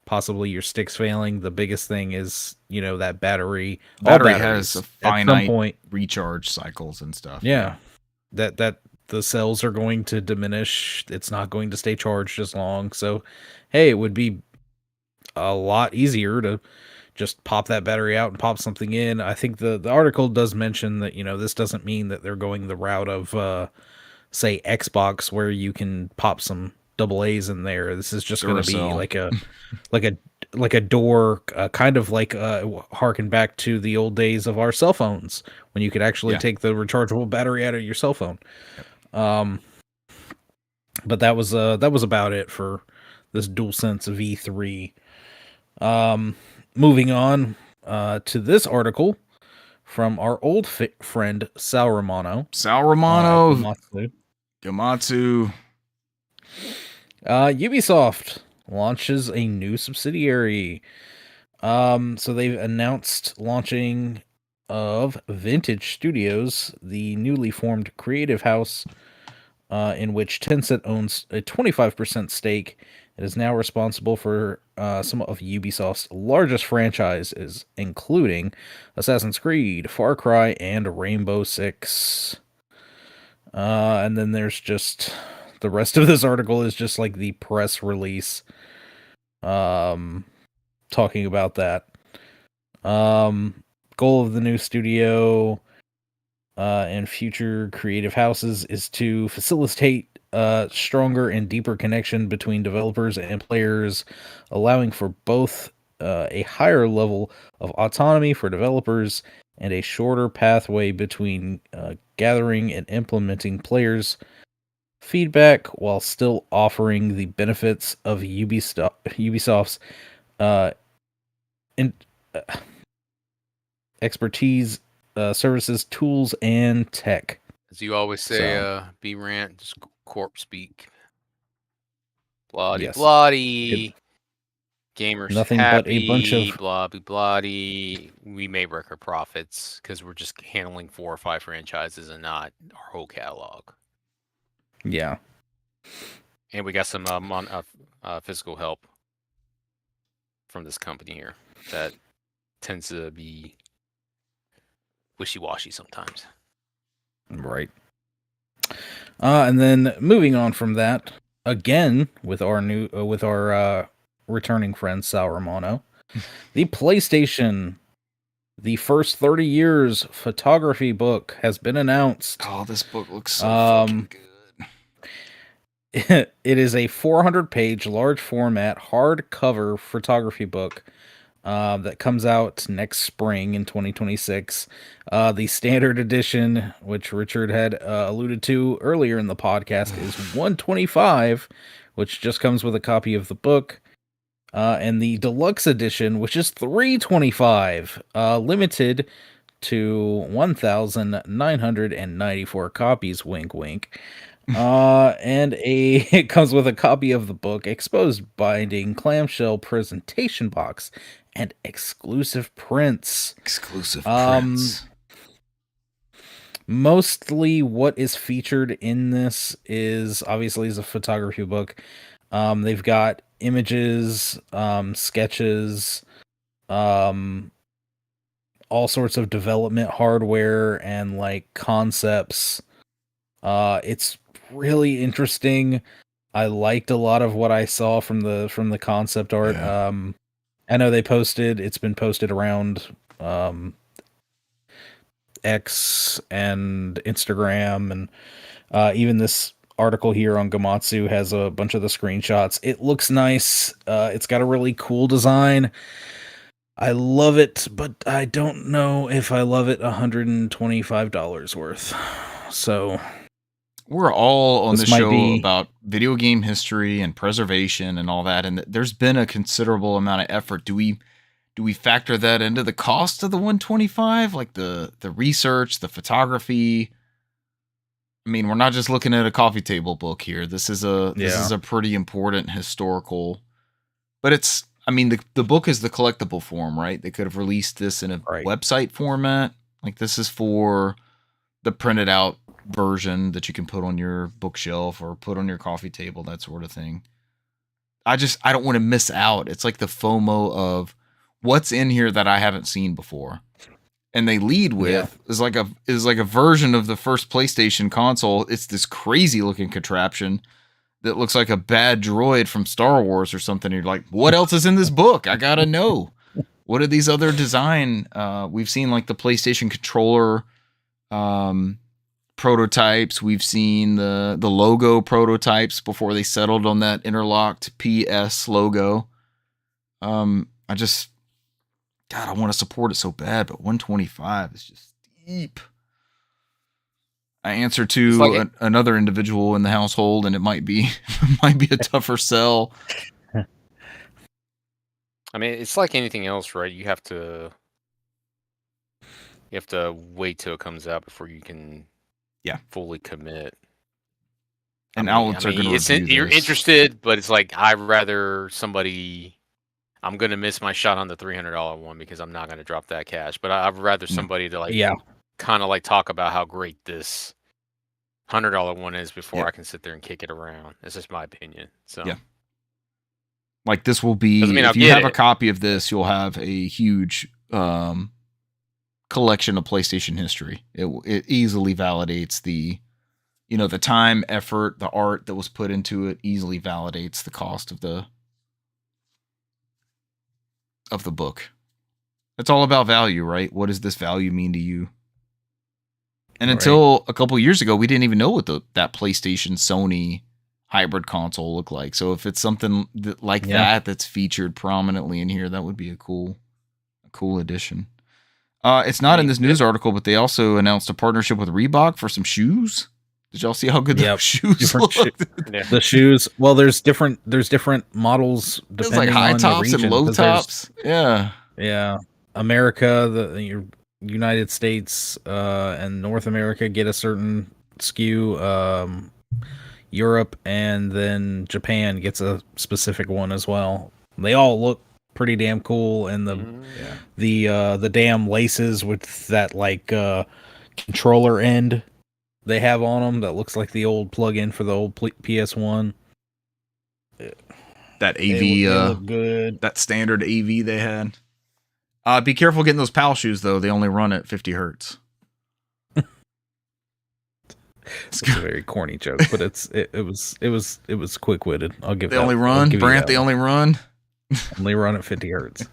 possibly your sticks failing, the biggest thing is that battery. Battery has a finite recharge cycles and stuff. Yeah, that the cells are going to diminish. It's not going to stay charged as long. So, hey, it would be a lot easier to just pop that battery out and pop something in. I think the article does mention that this doesn't mean that they're going the route of say Xbox, where you can pop some AA's in there. This is just going to be like a door, kind of like harken back to the old days of our cell phones when you could actually take the rechargeable battery out of your cell phone. But that was about it for this DualSense V3. Moving on to this article from our old friend Sal Romano. Sal Romano, Gamatsu. Gamatsu. Ubisoft launches a new subsidiary. So they've announced launching of Vintage Studios, the newly formed creative house, in which Tencent owns a 25% stake. It is now responsible for some of Ubisoft's largest franchises, including Assassin's Creed, Far Cry, and Rainbow Six. And then there's just the rest of this article is just like the press release talking about that. Goal of the new studio and future creative houses is to facilitate stronger and deeper connection between developers and players, allowing for both a higher level of autonomy for developers and a shorter pathway between gathering and implementing players' feedback while still offering the benefits of Ubisoft's expertise, services, tools, and tech. As you always say, B-Rant, just corpse speak. Bloody, Yes. bloody. Gamers Nothing happy, but a bunch of- bloody. We may record profits because we're just handling 4 or 5 franchises and not our whole catalog. Yeah. And we got some physical help from this company here that tends to be wishy-washy sometimes. Right. And then moving on from that, again with our returning friend Sal Romano, the PlayStation, the first 30 years photography book has been announced. Oh, this book looks so fucking good. It is a 400-page large format hardcover photography book that comes out next spring in 2026. The standard edition, which Richard had alluded to earlier in the podcast, is $125, which just comes with a copy of the book. And the deluxe edition, which is $325, limited to 1,994 copies. Wink, wink. And it comes with a copy of the book, exposed binding, clamshell presentation box, and exclusive prints. Exclusive prints. Mostly what is featured in this is obviously a photography book. They've got images, sketches, all sorts of development hardware and like concepts. It's really interesting. I liked a lot of what I saw from the concept art. Yeah. I know it's been posted around X and Instagram, and even this article here on Gamatsu has a bunch of the screenshots. It looks nice. It's got a really cool design. I love it, but I don't know if I love it $125 worth. So we're all on This this might show be- about video game history and preservation and all that, and there's been a considerable amount of effort. Do we factor that into the cost of the 125, like the research, the photography? I mean, we're not just looking at a coffee table book here. This is a pretty important historical, but it's, I mean, the book is the collectible form, right? They could have released this in a website format. Like, this is for the printed out version that you can put on your bookshelf or put on your coffee table, that sort of thing. I don't want to miss out. It's like the FOMO of what's in here that I haven't seen before. And they lead with is like a version of the first PlayStation console. It's this crazy looking contraption that looks like a bad droid from Star Wars or something. You're like, what else is in this book? I gotta know. What are these other design? We've seen like the PlayStation controller prototypes. We've seen the logo prototypes before they settled on that interlocked PS logo. I want to support it so bad, but 125 is just steep. I answer to like another individual in the household, and it might be a tougher sell. I mean, it's like anything else, right? You have to You have to wait till it comes out before you can fully commit. And outlets are going to review you're this. interested, but it's like I'd rather somebody. I'm gonna miss my shot on the $300 one because I'm not gonna drop that cash. But I'd rather somebody to like kind of like talk about how great this $100 one is before I can sit there and kick it around. It's just my opinion. So like this will be if you have a copy of this, you'll have a huge collection of PlayStation history. It easily validates the the time, effort, the art that was put into it. Easily validates the cost of the book. It's all about value, right? What does this value mean to you? And until a couple years ago, we didn't even know what that PlayStation Sony hybrid console looked like. So if it's something like that that's featured prominently in here, that would be a cool addition. It's not in this news article, but they also announced a partnership with Reebok for some shoes. Did y'all see how good the shoes look? The shoes. Well, there's different models depending it's like high on tops the region, and low tops. Yeah. America, the United States, and North America get a certain SKU. Europe and then Japan gets a specific one as well. They all look pretty damn cool, and the damn laces with that like controller end they have on them that looks like the old plug-in for the old PS1. That AV, they look good. That standard AV they had. Be careful getting those PAL shoes though. They only run at 50 hertz. It's a very corny joke, but it was quick-witted. I'll give. They only run, Brant. They only run. Only run at 50 hertz.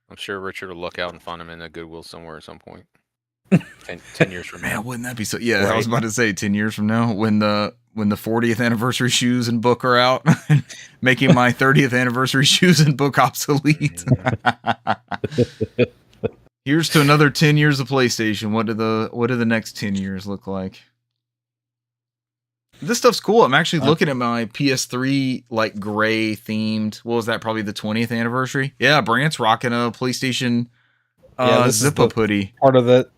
I'm sure Richard will look out and find them in a Goodwill somewhere at some point. 10 years from now. Man, wouldn't that be so? Yeah, I was about to say 10 years from now when the 40th anniversary shoes and book are out, making my 30th anniversary shoes and book obsolete. Here's to another 10 years of PlayStation. What do the next 10 years look like? This stuff's cool. I'm actually looking at my PS3 like gray themed. What was that? Probably the 20th anniversary. Yeah, Brant's rocking a PlayStation zip-up hoodie. Part of the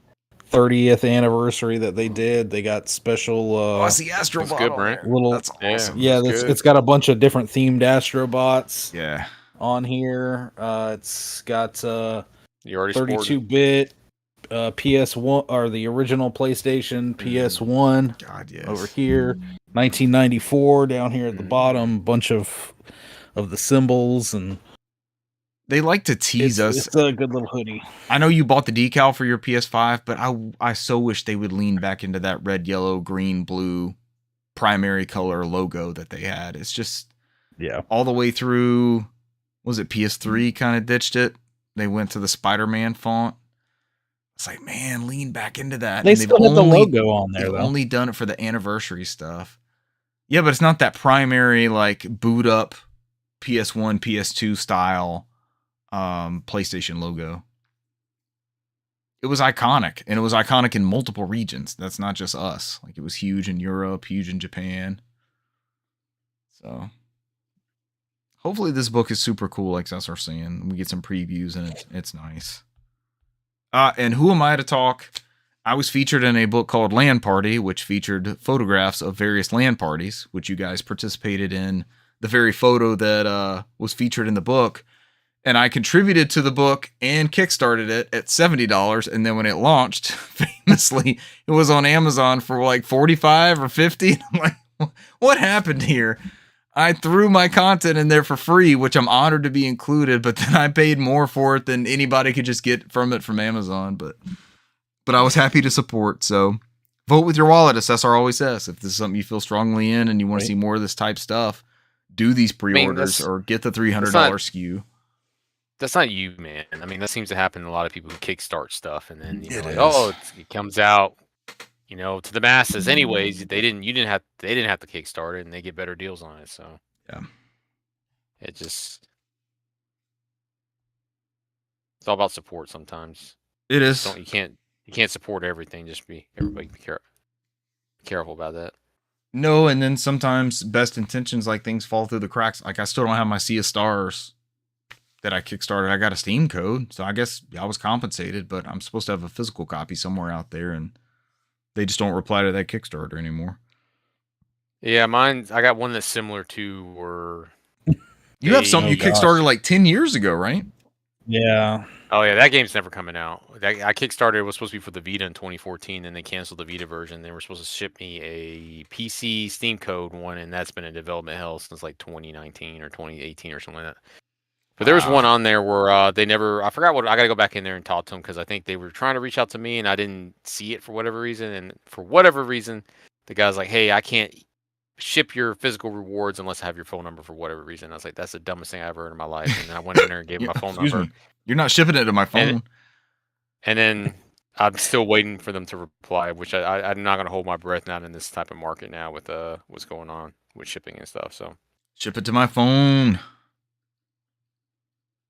30th anniversary that they did. They got special. It's the Astro Bot. Good, Brant. That's awesome. Yeah, it's got a bunch of different themed Astrobots. Yeah. On here, it's got 32-bit PS1 or the original PlayStation PS1. God, yes. Over here, 1994 down here at the bottom. Bunch of the symbols, and they like to tease us. It's a good little hoodie. I know you bought the decal for your PS5, but I so wish they would lean back into that red, yellow, green, blue primary color logo that they had. It's just all the way through. Was it PS3 kind of ditched it? They went to the Spider-Man font. It's like, man, lean back into that. They still have the logo on there. They've only done it for the anniversary stuff. Yeah, but it's not that primary like boot up PS1, PS2 style PlayStation logo. It was iconic, and it was iconic in multiple regions. That's not just us. Like, it was huge in Europe, huge in Japan. So hopefully this book is super cool, like Cesar saying. We get some previews, and it's nice. And who am I to talk? I was featured in a book called Land Party, which featured photographs of various land parties, which you guys participated in the very photo that was featured in the book. And I contributed to the book and kickstarted it at $70. And then when it launched, famously, it was on Amazon for like $45 or $50. I'm like, what happened here? I threw my content in there for free, which I'm honored to be included, but then I paid more for it than anybody could just get from Amazon. But I was happy to support. So vote with your wallet, as Cesar always says. If this is something you feel strongly in and you want to see more of this type stuff, do these pre-orders or get the $300 SKU. That's not you, man. I mean, that seems to happen to a lot of people who kickstart stuff, and then it comes out, to the masses. Anyways, they didn't have to kickstart it, and they get better deals on it. So it's all about support. Sometimes it is. You can't support everything. Just everybody be careful about that. No, and then sometimes best intentions, like things fall through the cracks. Like I still don't have my Sea of Stars that I kickstarted. I got a Steam code, so I guess I was compensated, but I'm supposed to have a physical copy somewhere out there, and they just don't reply to that Kickstarter anymore. Yeah, I got one that's similar to where You have something you gosh. kickstarted like 10 years ago, right? Yeah. Oh yeah, that game's never coming out. I kickstarted. It was supposed to be for the Vita in 2014, and they canceled the Vita version. They were supposed to ship me a PC Steam code one, and that's been in development hell since like 2019 or 2018 or something like that. But there was one on there where they never. I forgot what. I got to go back in there and talk to them because I think they were trying to reach out to me, and I didn't see it for whatever reason. And for whatever reason, the guy's like, "Hey, I can't ship your physical rewards unless I have your phone number for whatever reason." I was like, "That's the dumbest thing I ever heard in my life." And then I went in there and gave him my phone Excuse number. me. You're not shipping it to my phone. And then I'm still waiting for them to reply, which I'm not going to hold my breath not in this type of market now with what's going on with shipping and stuff. So Ship it to my phone.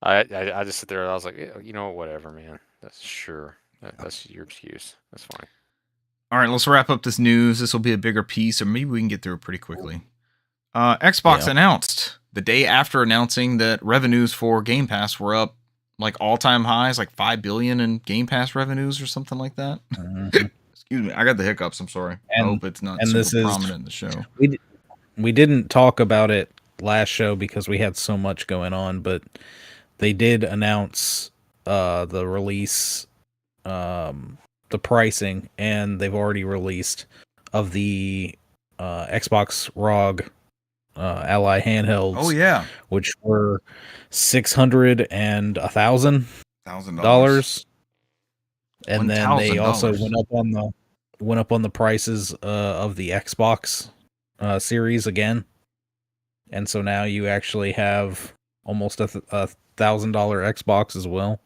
I just sit there and I was like, yeah, you know, whatever, man. That's sure. That's your excuse. That's fine. All right, let's wrap up this news. This will be a bigger piece, or maybe we can get through it pretty quickly. Xbox announced the day after announcing that revenues for Game Pass were up like all-time highs, like 5 billion in Game Pass revenues or something like that. Mhm. Excuse me, I got the hiccups. I'm sorry. I hope it's not super prominent in the show. We didn't talk about it last show because we had so much going on, but they did announce the release, the pricing, and they've already released of the Xbox ROG Ally handhelds. Oh yeah, which were $600 and $1,000, and then they also went up on the prices of the Xbox series again, and so now you actually have almost a $1,000 Xbox as well.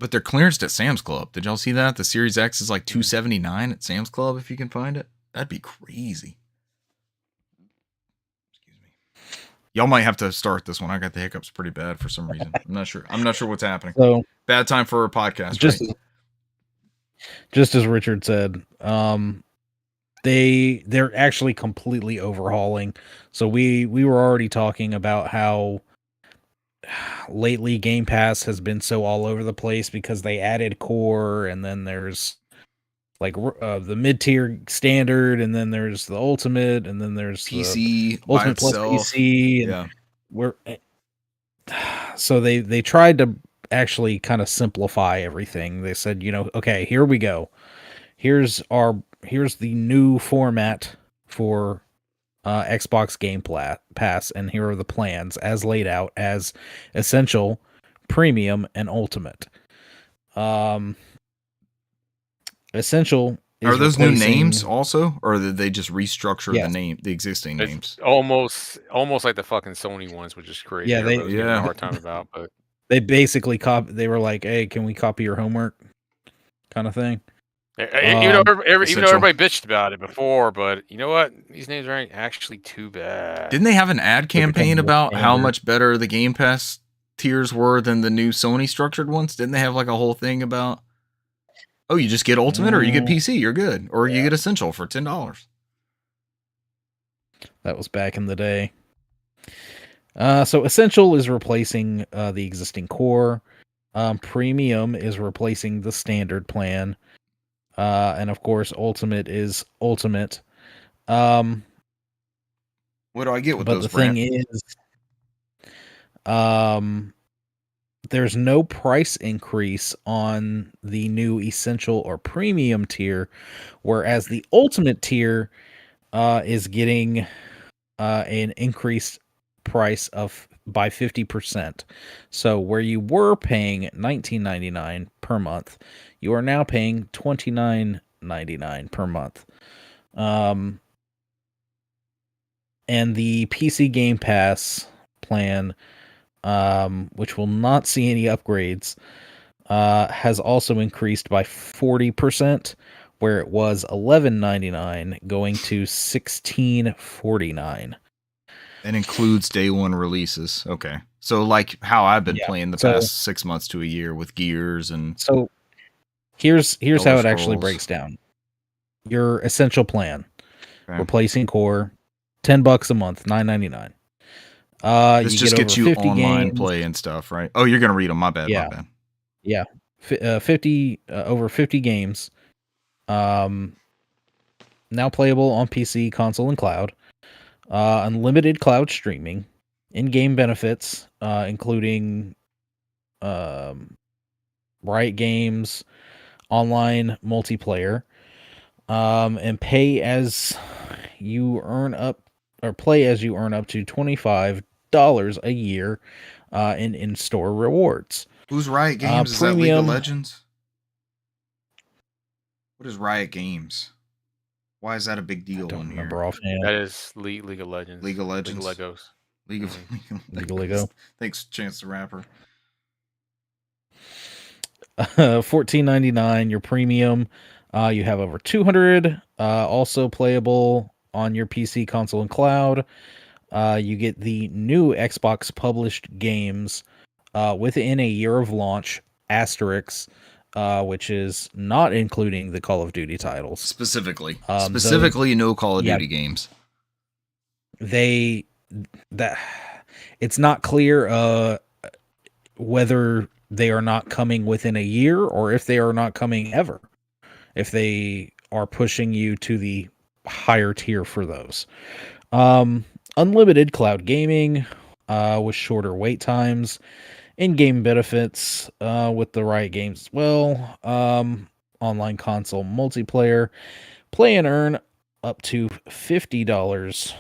but they're clearanced at Sam's Club. Did y'all see that? The Series X is like $279 at Sam's Club if you can find it. That'd be crazy. Y'all might have to start this one. I got the hiccups pretty bad for some reason. I'm not sure what's happening. So bad time for a podcast. Just as Richard said, they're actually completely overhauling. So we were already talking about how lately Game Pass has been so all over the place because they added core, and then there's like the mid-tier standard, and then there's the ultimate, and then there's PC the ultimate plus itself. PC. And so they tried to actually kind of simplify everything. They said, okay, here we go. Here's the new format for Xbox Game Pass, and here are the plans as laid out as Essential, Premium, and Ultimate. Essential are those new names also, or did they just restructure the existing it's names? Almost like the fucking Sony ones, which is crazy. Yeah, they give a hard time about, but they basically they were like, "Hey, can we copy your homework?" kind of thing. Even though everybody bitched about it before, but you know what? These names aren't actually too bad. Didn't they have an ad campaign about how much better the Game Pass tiers were than the new Sony structured ones? Didn't they have like a whole thing about, oh, you just get Ultimate or you get PC, you're good, or you get Essential for $10? That was back in the day. So Essential is replacing the existing core. Premium is replacing the standard plan. And of course, Ultimate is Ultimate. What do I get with those? But the thing is, there's no price increase on the new Essential or Premium tier, whereas the Ultimate tier is getting an increased price by 50%. So where you were paying $19.99 per month, you are now paying $29.99 per month. And the PC Game Pass plan, which will not see any upgrades, has also increased by 40%, where it was $11.99 going to $16.49. And includes day one releases. Okay. So like how I've been playing the past 6 months to a year with Gears and so here's how it actually breaks down. Your Essential plan, replacing core, $10 a month, $9.99. This You just get gets over you 50 online games. play and stuff, right? Oh, you're gonna read them. My bad. Yeah. My bad. Yeah. 50 over 50 games. Now playable on PC, console, and cloud. Unlimited cloud streaming, in-game benefits, including Riot Games, online multiplayer, and pay as you earn up or play as you earn up to $25 a year in in-store rewards. Who's Riot Games? Is that League of Premium. Legends? What is Riot Games? Why is that a big deal Don't on remember here? offhand. That is League of Legends. League of League Legends. of Legos. League of Mhm. League of Lego. Thanks, Chance the Rapper. $14.99 your premium. You have over 200 also playable on your PC, console, and cloud. You get the new Xbox published games within a year of launch, asterisks, which is not including the Call of Duty titles. Specifically, Those, no Call of yeah. Duty games. It's not clear whether they are not coming within a year or if they are not coming ever. If they are pushing you to the higher tier for those. Unlimited cloud gaming with shorter wait times, in-game benefits with the Riot Games as well. Online console multiplayer, play and earn up to $50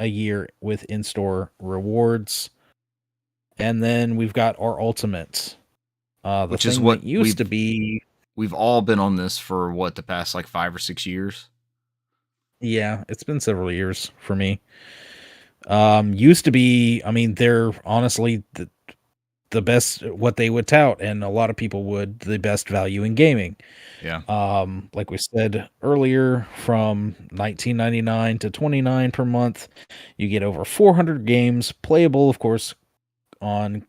a year with in-store rewards. And then we've got our ultimate, Which thing is what that used to be. We've all been on this for the past like 5 or 6 years. Yeah, it's been several years for me. Used to be, I mean, they're honestly the best, what they would tout, and a lot of people would, the best value in gaming. Yeah. Like we said earlier, from $19.99 to $29 per month, you get over 400 games playable, of course, on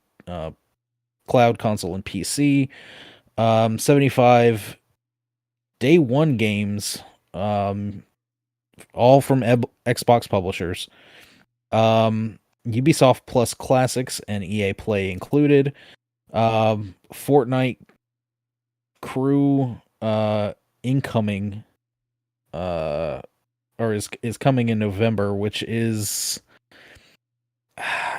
cloud, console, and PC. 75 day one games, all from Xbox publishers. Ubisoft Plus Classics and EA Play included. Fortnite Crew incoming or is coming in November, which is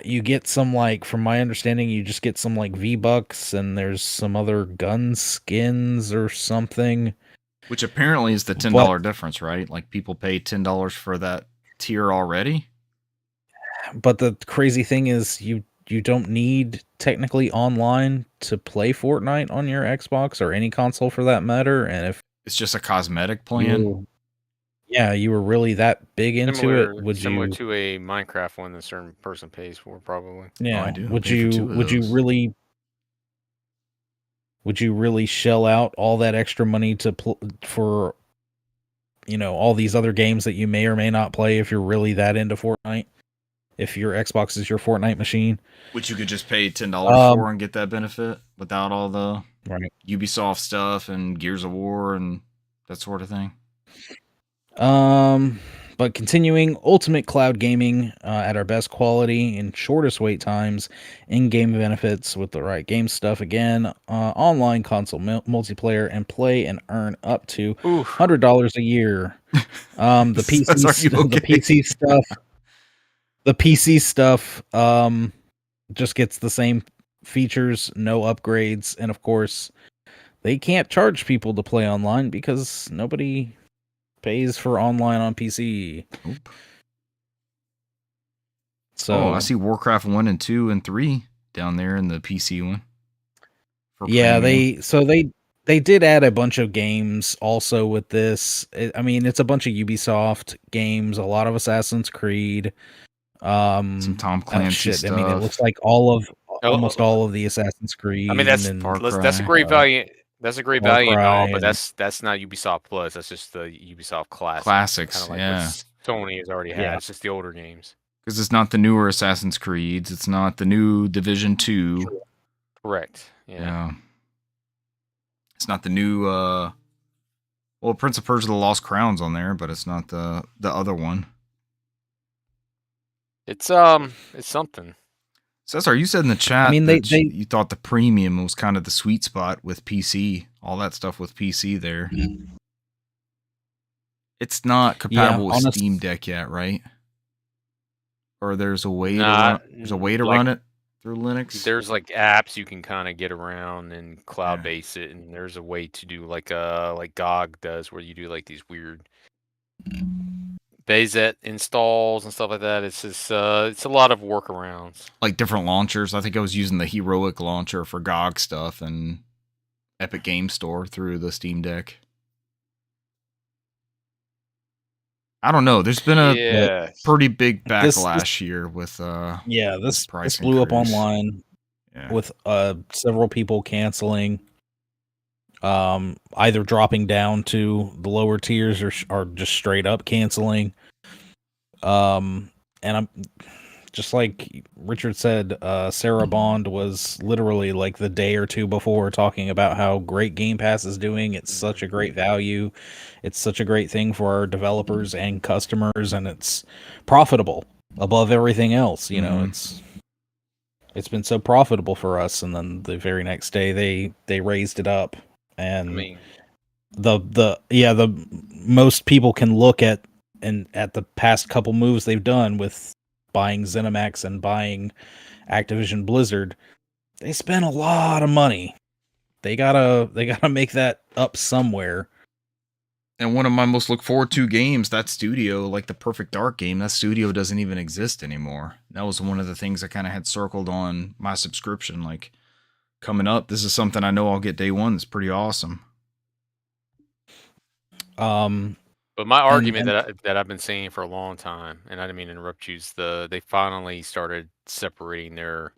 you get some, like, from my understanding, you just get some like V-Bucks and there's some other gun skins or something. Which apparently is the $10 difference, right? Like people pay $10 for that tier already. But the crazy thing is you don't need technically online to play Fortnite on your Xbox or any console for that matter. And if it's just a cosmetic plan, you were really that big into it, would similar you? to a Minecraft one that a certain person pays for, probably. Yeah, I do. Would you really shell out all that extra money for all these other games that you may or may not play if you're really that into Fortnite? If your Xbox is your Fortnite machine, which you could just pay $10 for and get that benefit without all the Ubisoft stuff and Gears of War and that sort of thing. But continuing, ultimate cloud gaming at our best quality in shortest wait times, in-game benefits with the Riot Games stuff again, online console multiplayer, and play and earn up to $100 a year. The PC stuff just gets the same features, no upgrades, and of course, they can't charge people to play online because nobody pays for online on PC. Nope. So I see Warcraft 1 and 2 and 3 down there in the PC one. Yeah, they did add a bunch of games also with this. I mean, it's a bunch of Ubisoft games, a lot of Assassin's Creed, some Tom Clancy stuff. I mean, it looks like almost all of the Assassin's Creed. I mean, that's a great value. That's a great value and all, but that's not Ubisoft Plus. That's just the Ubisoft Classics. Kind of like what Sony has already had. It's just the older games. Because it's not the newer Assassin's Creeds. It's not the new Division 2. Correct. Yeah. It's not the new Prince of Persia: The Lost Crown's on there, but it's not the other one. It's something. Cesar, you said in the chat mean, that they- you thought the premium was kind of the sweet spot with PC, all that stuff with PC there. It's not compatible with honest- Steam Deck yet, right? Or there's a way Nah, to like, run it through Linux. There's like apps you can kind of get around and cloud base it, and there's a way to do like GOG does, where you do like these weird Bayzet installs and stuff like that. It's just it's a lot of workarounds. Like different launchers. I think I was using the Heroic launcher for GOG stuff and Epic Game Store through the Steam Deck. I don't know. There's been a pretty big backlash here with this price blew up increase. online with several people canceling, either dropping down to the lower tiers or just straight up canceling. And I'm just like Richard said, Sarah Bond was literally like the day or two before talking about how great Game Pass is doing. It's such a great value. It's such a great thing for our developers and customers, and it's profitable above everything else. You know, it's been so profitable for us. And then the very next day they raised it up, and the most people can look at the past couple moves they've done with buying ZeniMax and buying Activision Blizzard. They spent a lot of money. They gotta make that up somewhere. And one of my most look forward to games, that studio, like the Perfect Dark game, that studio doesn't even exist anymore. That was one of the things I kind of had circled on my subscription. Like, coming up, this is something I know I'll get day one. It's pretty awesome. But my argument that I've been saying for a long time, and I didn't mean to interrupt you, is they finally started separating their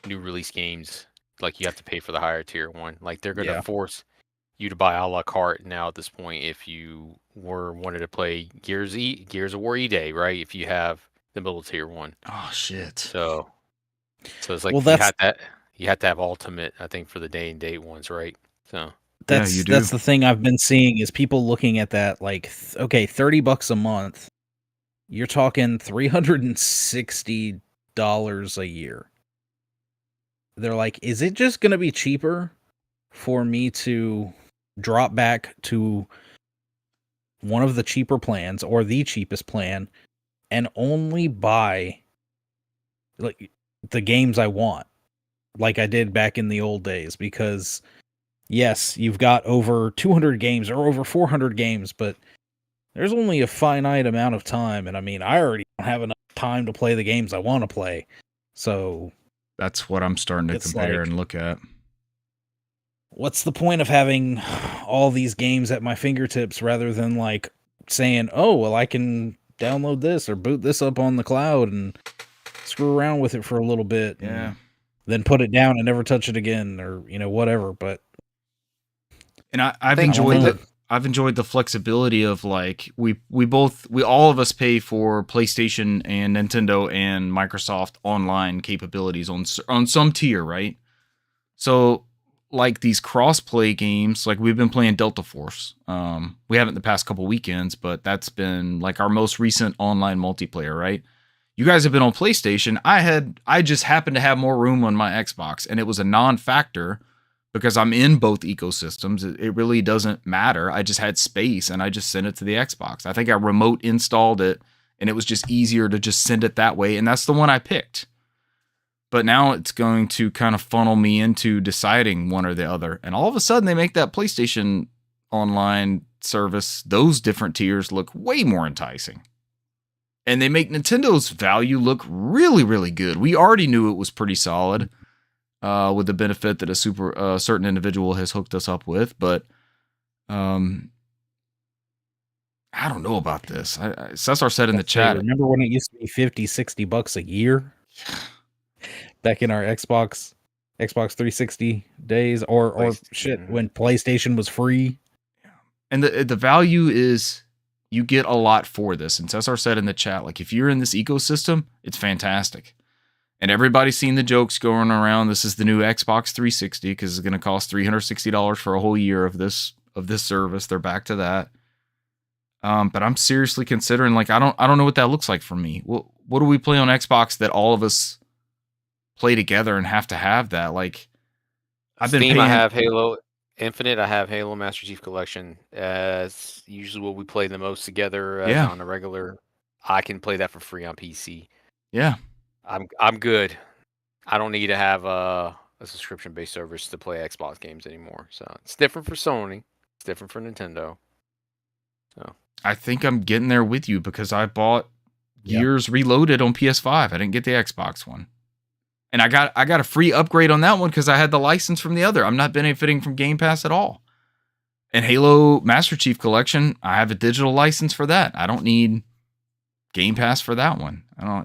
new release games. Like, you have to pay for the higher tier one. Like, they're gonna force you to buy a la carte now at this point if you wanted to play Gears of War E-Day, right? If you have the middle tier one. Oh shit. So it's like you had to have Ultimate, I think, for the day and date ones, right? So that's the thing I've been seeing is people looking at that like, okay, $30 a month. You're talking $360 a year. They're like, is it just going to be cheaper for me to drop back to one of the cheaper plans or the cheapest plan and only buy like the games I want, like I did back in the old days? Because yes, you've got over 200 games or over 400 games, but there's only a finite amount of time. And I mean, I already don't have enough time to play the games I want to play. So that's what I'm starting to compare and look at. What's the point of having all these games at my fingertips rather than like saying, oh, well, I can download this or boot this up on the cloud and screw around with it for a little bit. Yeah. Then put it down and never touch it again, or, whatever. But. And I've enjoyed the flexibility of like, we all of us pay for PlayStation and Nintendo and Microsoft online capabilities on some tier, right? So, like these cross-play games, like we've been playing Delta Force. We haven't the past couple weekends, but that's been like our most recent online multiplayer, right? You guys have been on PlayStation. I just happened to have more room on my Xbox, and it was a non-factor because I'm in both ecosystems. It really doesn't matter. I just had space, and I just sent it to the Xbox. I think I remote installed it, and it was just easier to just send it that way, and that's the one I picked. But now it's going to kind of funnel me into deciding one or the other. And all of a sudden, they make that PlayStation online service, those different tiers, look way more enticing. And they make Nintendo's value look really, really good. We already knew it was pretty solid with the benefit that a certain individual has hooked us up with. But I don't know about this. Cesar said in the chat. Remember when it used to be $50-$60 a year? Back in our Xbox 360 days, or shit, when PlayStation was free. And the value is you get a lot for this. And Cesar said in the chat, like, if you're in this ecosystem, it's fantastic. And everybody's seen the jokes going around. This is the new Xbox 360 because it's going to cost $360 for a whole year of this service. They're back to that. But I'm seriously considering, like, I don't know what that looks like for me. Well, what do we play on Xbox that all of us play together and have to have that? Like, I've been Steam, paying. I have Halo Infinite. I have Halo Master Chief Collection. It's usually what we play the most together Yeah. on a regular. I can play that for free on PC. Yeah. I'm good. I don't need to have a subscription-based service to play Xbox games anymore. So it's different for Sony. It's different for Nintendo. So I think I'm getting there with you because I bought Yeah. Gears Reloaded on PS5. I didn't get the Xbox one. And I got a free upgrade on that one because I had the license from the other. I'm not benefiting from Game Pass at all. And Halo Master Chief Collection, I have a digital license for that. I don't need Game Pass for that one. I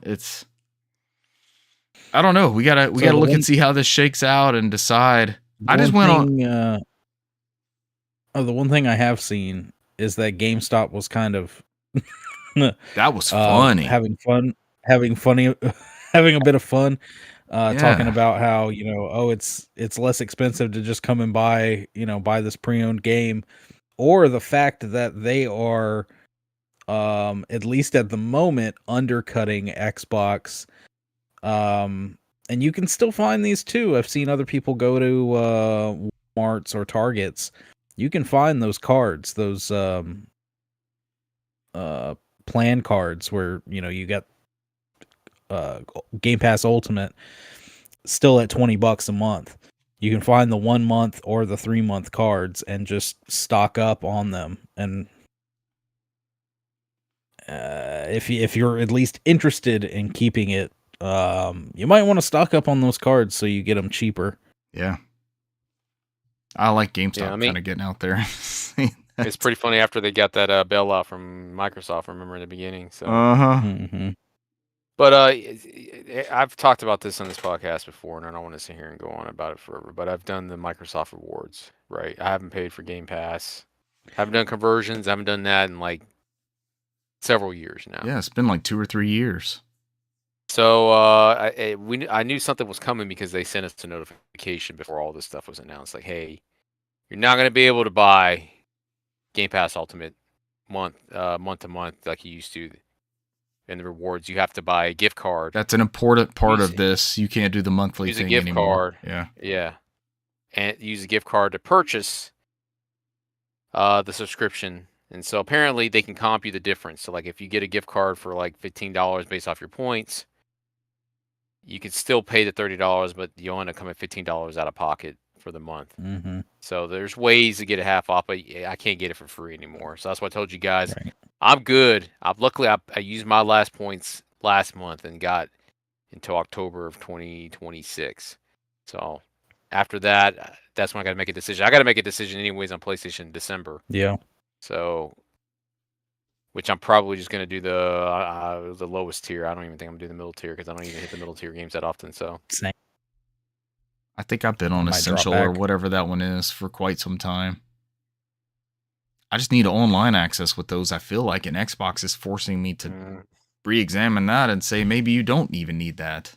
don't know. We gotta look and see how this shakes out and decide. I just went on. The one thing I have seen is that GameStop was kind of That was funny. having a bit of fun. Talking about how, it's less expensive to just come and buy this pre-owned game, or the fact that they are, at least at the moment, undercutting Xbox. And you can still find these too. I've seen other people go to Walmarts or Targets. You can find those cards, those plan cards where you got Game Pass Ultimate still at $20 a month. You can find the 1 month or the 3 month cards and just stock up on them. And if you're at least interested in keeping it, you might want to stock up on those cards so you get them cheaper. Yeah. I like GameStop kind of getting out there. it's pretty funny after they got that bailout from Microsoft. remember in the beginning. So. Mm-hmm. But I've talked about this on this podcast before, and I don't want to sit here and go on about it forever. But I've done the Microsoft rewards, right? I haven't paid for Game Pass. I haven't done conversions. I haven't done that in like several years now. Yeah, it's been like 2 or 3 years. So I knew something was coming because they sent us a notification before all this stuff was announced. Like, hey, you're not going to be able to buy Game Pass Ultimate month to month like you used to. And the rewards, you have to buy a gift card. That's an important part of this. You can't do the monthly thing anymore. Use a gift card. Yeah. And use a gift card to purchase the subscription. And so apparently they can comp you the difference. So like if you get a gift card for like $15 based off your points, you can still pay the $30, but you'll end up coming $15 out of pocket for the month. Mm-hmm. So there's ways to get it half off, but I can't get it for free anymore. So that's why I told you guys. Right. I'm good. Luckily, I used my last points last month and got until October of 2026. So after that, that's when I got to make a decision. I got to make a decision anyways on PlayStation in December. Yeah. So, which I'm probably just going to do the lowest tier. I don't even think I'm going to do the middle tier because I don't even hit the middle tier games that often. So. Same. I think I've been on Essential or whatever that one is for quite some time. I just need online access with those, I feel like, and Xbox is forcing me to re-examine that and say maybe you don't even need that.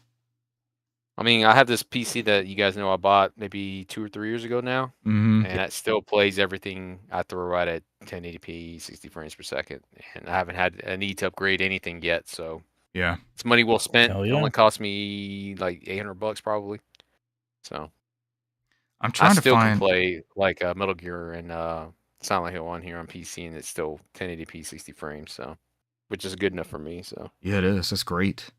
I mean, I have this PC that you guys know I bought maybe 2 or 3 years ago now, and it still plays everything I throw out at 1080p, 60 frames per second, and I haven't had a need to upgrade anything yet. So yeah, it's money well spent. Yeah. It only cost me like $800 probably. So I'm trying to find. I still can play like Metal Gear and Silent Hill on here on PC, and it's still 1080p 60 frames, so which is good enough for me. So yeah, it is. That's great.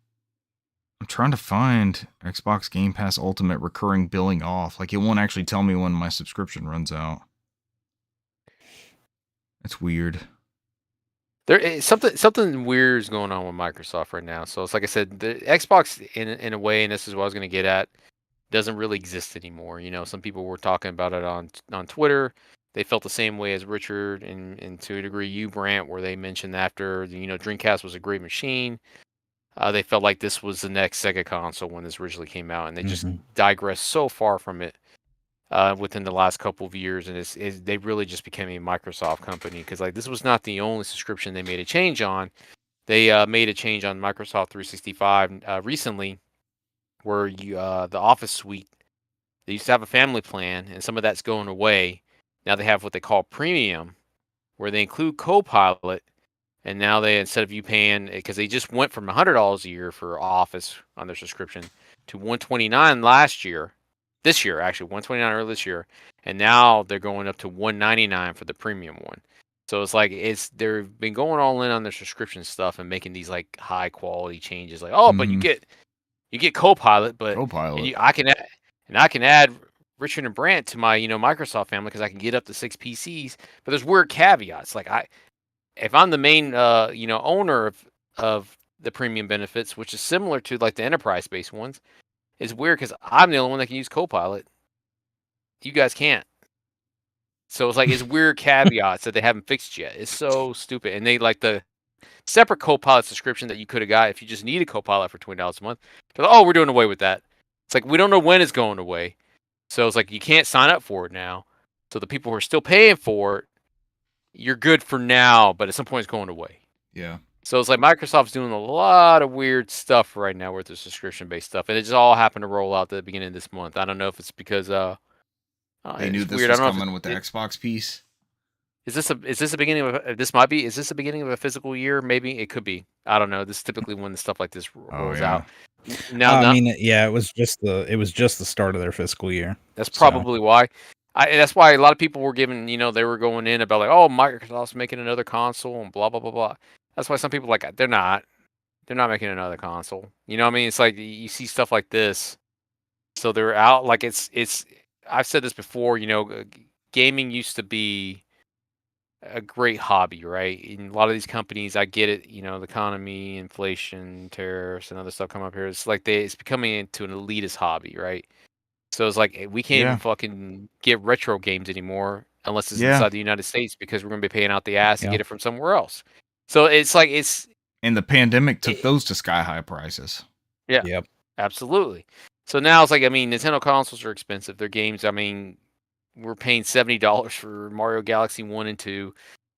I'm trying to find Xbox Game Pass Ultimate recurring billing off. Like it won't actually tell me when my subscription runs out. That's weird. There is something weird is going on with Microsoft right now. So it's like I said, the Xbox in a way, and this is what I was going to get at, doesn't really exist anymore. Some people were talking about it on Twitter. They felt the same way as Richard and to a degree you, Brant, where they mentioned after Dreamcast was a great machine. They felt like this was the next Sega console when this originally came out, and they just digressed so far from it within the last couple of years, and they really just became a Microsoft company because like this was not the only subscription they made a change on. They made a change on Microsoft 365 recently, where you the Office suite, they used to have a family plan, and some of that's going away. Now they have what they call Premium, where they include Copilot, And now they, instead of you paying, because they just went from $100 a year for Office on their subscription to $129 this year actually $129 earlier this year, and now they're going up to $199 for the premium one. So it's like they've been going all in on their subscription stuff and making these like high quality changes. Like, oh, but you Mhm. get Copilot, but Copilot. I can add Richard and Brandt to my Microsoft family because I can get up to 6 PCs. But there's weird caveats. Like if I'm the main owner of the premium benefits, which is similar to like the enterprise based ones, it's weird because I'm the only one that can use Copilot. You guys can't. So it's like it's weird caveats that they haven't fixed yet. It's so stupid. And they like the separate Copilot subscription that you could have got if you just needed Copilot for $20 a month. They're like, oh, we're doing away with that. It's like we don't know when it's going away. So it's like you can't sign up for it now. So the people who are still paying for it, you're good for now, but at some point it's going away. Yeah. So it's like Microsoft's doing a lot of weird stuff right now with the subscription-based stuff, and it just all happened to roll out at the beginning of this month. I don't know if it's because They knew it's this weird. I was don't know if coming with the Xbox piece. is this the beginning of this might be is this the beginning of a physical year? Maybe it could be. I don't know. This is typically when the stuff like this rolls yeah. out. Now, I mean, yeah, it was just the start of their fiscal year. that's So- probably why. That's why a lot of people were giving, they were going in about like, oh, Microsoft's making another console and blah blah blah blah. That's why some people like they're not making another console. You know what I mean? It's like you see stuff like this, so they're out. Like it's. I've said this before. Gaming used to be a great hobby, right? In a lot of these companies, I get it. The economy, inflation, tariffs, and other stuff come up here. It's like it's becoming into an elitist hobby, right? So it's like we can't even fucking get retro games anymore unless it's inside the United States because we're going to be paying out the ass to get it from somewhere else. So it's like And the pandemic took those to sky high prices. Yeah. Yep. Absolutely. So now it's like, Nintendo consoles are expensive. Their games, we're paying $70 for Mario Galaxy 1 and 2.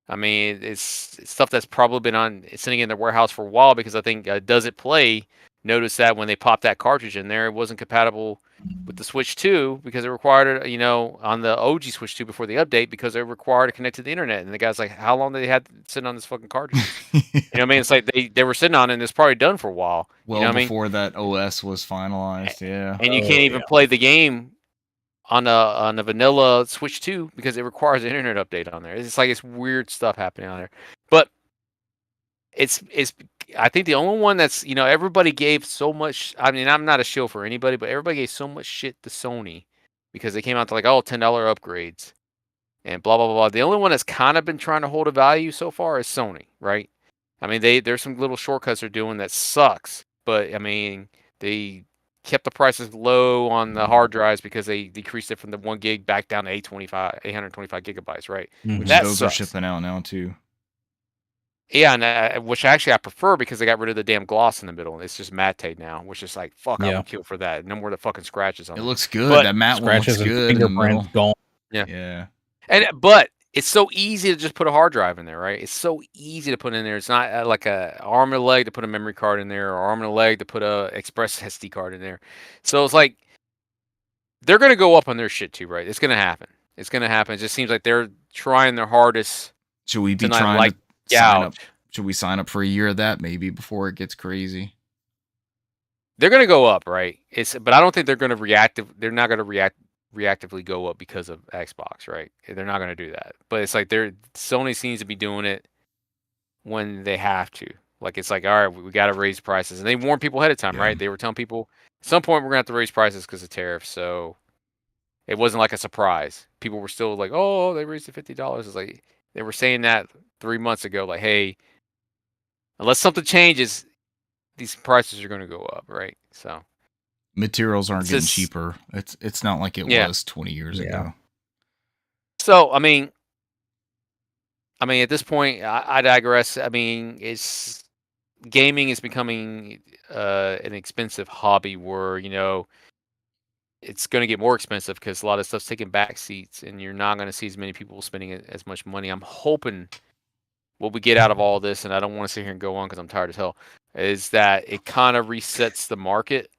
It's stuff that's probably been sitting in their warehouse for a while because I think Does It Play noticed that when they popped that cartridge in there, it wasn't compatible with the Switch 2 because it required it, on the OG Switch 2 before the update because it required to connect to the internet. And the guy's like, how long did they have sitting on this fucking cartridge? It's like they were sitting on it and it's probably done for a while. Well, before that OS was finalized, yeah. And you can't even play the game on a vanilla Switch 2 because it requires an internet update on there. It's like it's weird stuff happening on there. But it's I think the only one that's, everybody gave so much. I'm not a shill for anybody, but everybody gave so much shit to Sony because they came out to like, $10 upgrades and blah blah blah. The only one that's kind of been trying to hold a value so far is Sony, right? There's some little shortcuts they're doing that sucks, but they kept the prices low on the hard drives because they decreased it from the 1 gig back down to 825 gigabytes, right? Mhm. That Those sucks. are shipping out now too. Yeah, and which actually I prefer because they got rid of the damn gloss in the middle. It's just matte now, which is like, fuck, I Yeah. would kill for that. No more of the fucking scratches on It it. looks good. But That matte one looks Scratches and good in the fingerprints middle. gone. Yeah. But it's so easy to just put a hard drive in there, right? It's so easy to put in there. It's not like a arm and a leg to put a memory card in there, or arm and a leg to put a express SD card in there. So it's like they're gonna go up on their shit too, right? It's gonna happen. It's gonna happen. It just seems like they're trying their hardest Should we be to not trying like to sign up? gouge. Should we sign up for a year of that maybe before it gets crazy? They're gonna go up, right? But I don't think they're gonna They're not gonna reactively go up because of Xbox, right? They're not gonna do that. But it's like Sony seems to be doing it when they have to. Like it's like, all right, we got to raise prices, and they warn people ahead of time, Yeah. right? They were telling people at some point we're gonna have to raise prices because of tariffs. So it wasn't like a surprise. People were still like, oh, they raised it $50. It's like they were saying that 3 months ago, like, hey, unless something changes, these prices are going to go up, right? So Materials aren't It's getting just- cheaper. It's not like it Yeah. was 20 years Yeah. ago. So at this point, I digress. It's gaming is becoming an expensive hobby where it's going to get more expensive because a lot of stuff's taking back seats, and you're not going to see as many people spending as much money. I'm hoping what we get out of all this, and I don't want to sit here and go on because I'm tired as hell, is that it kind of resets the market.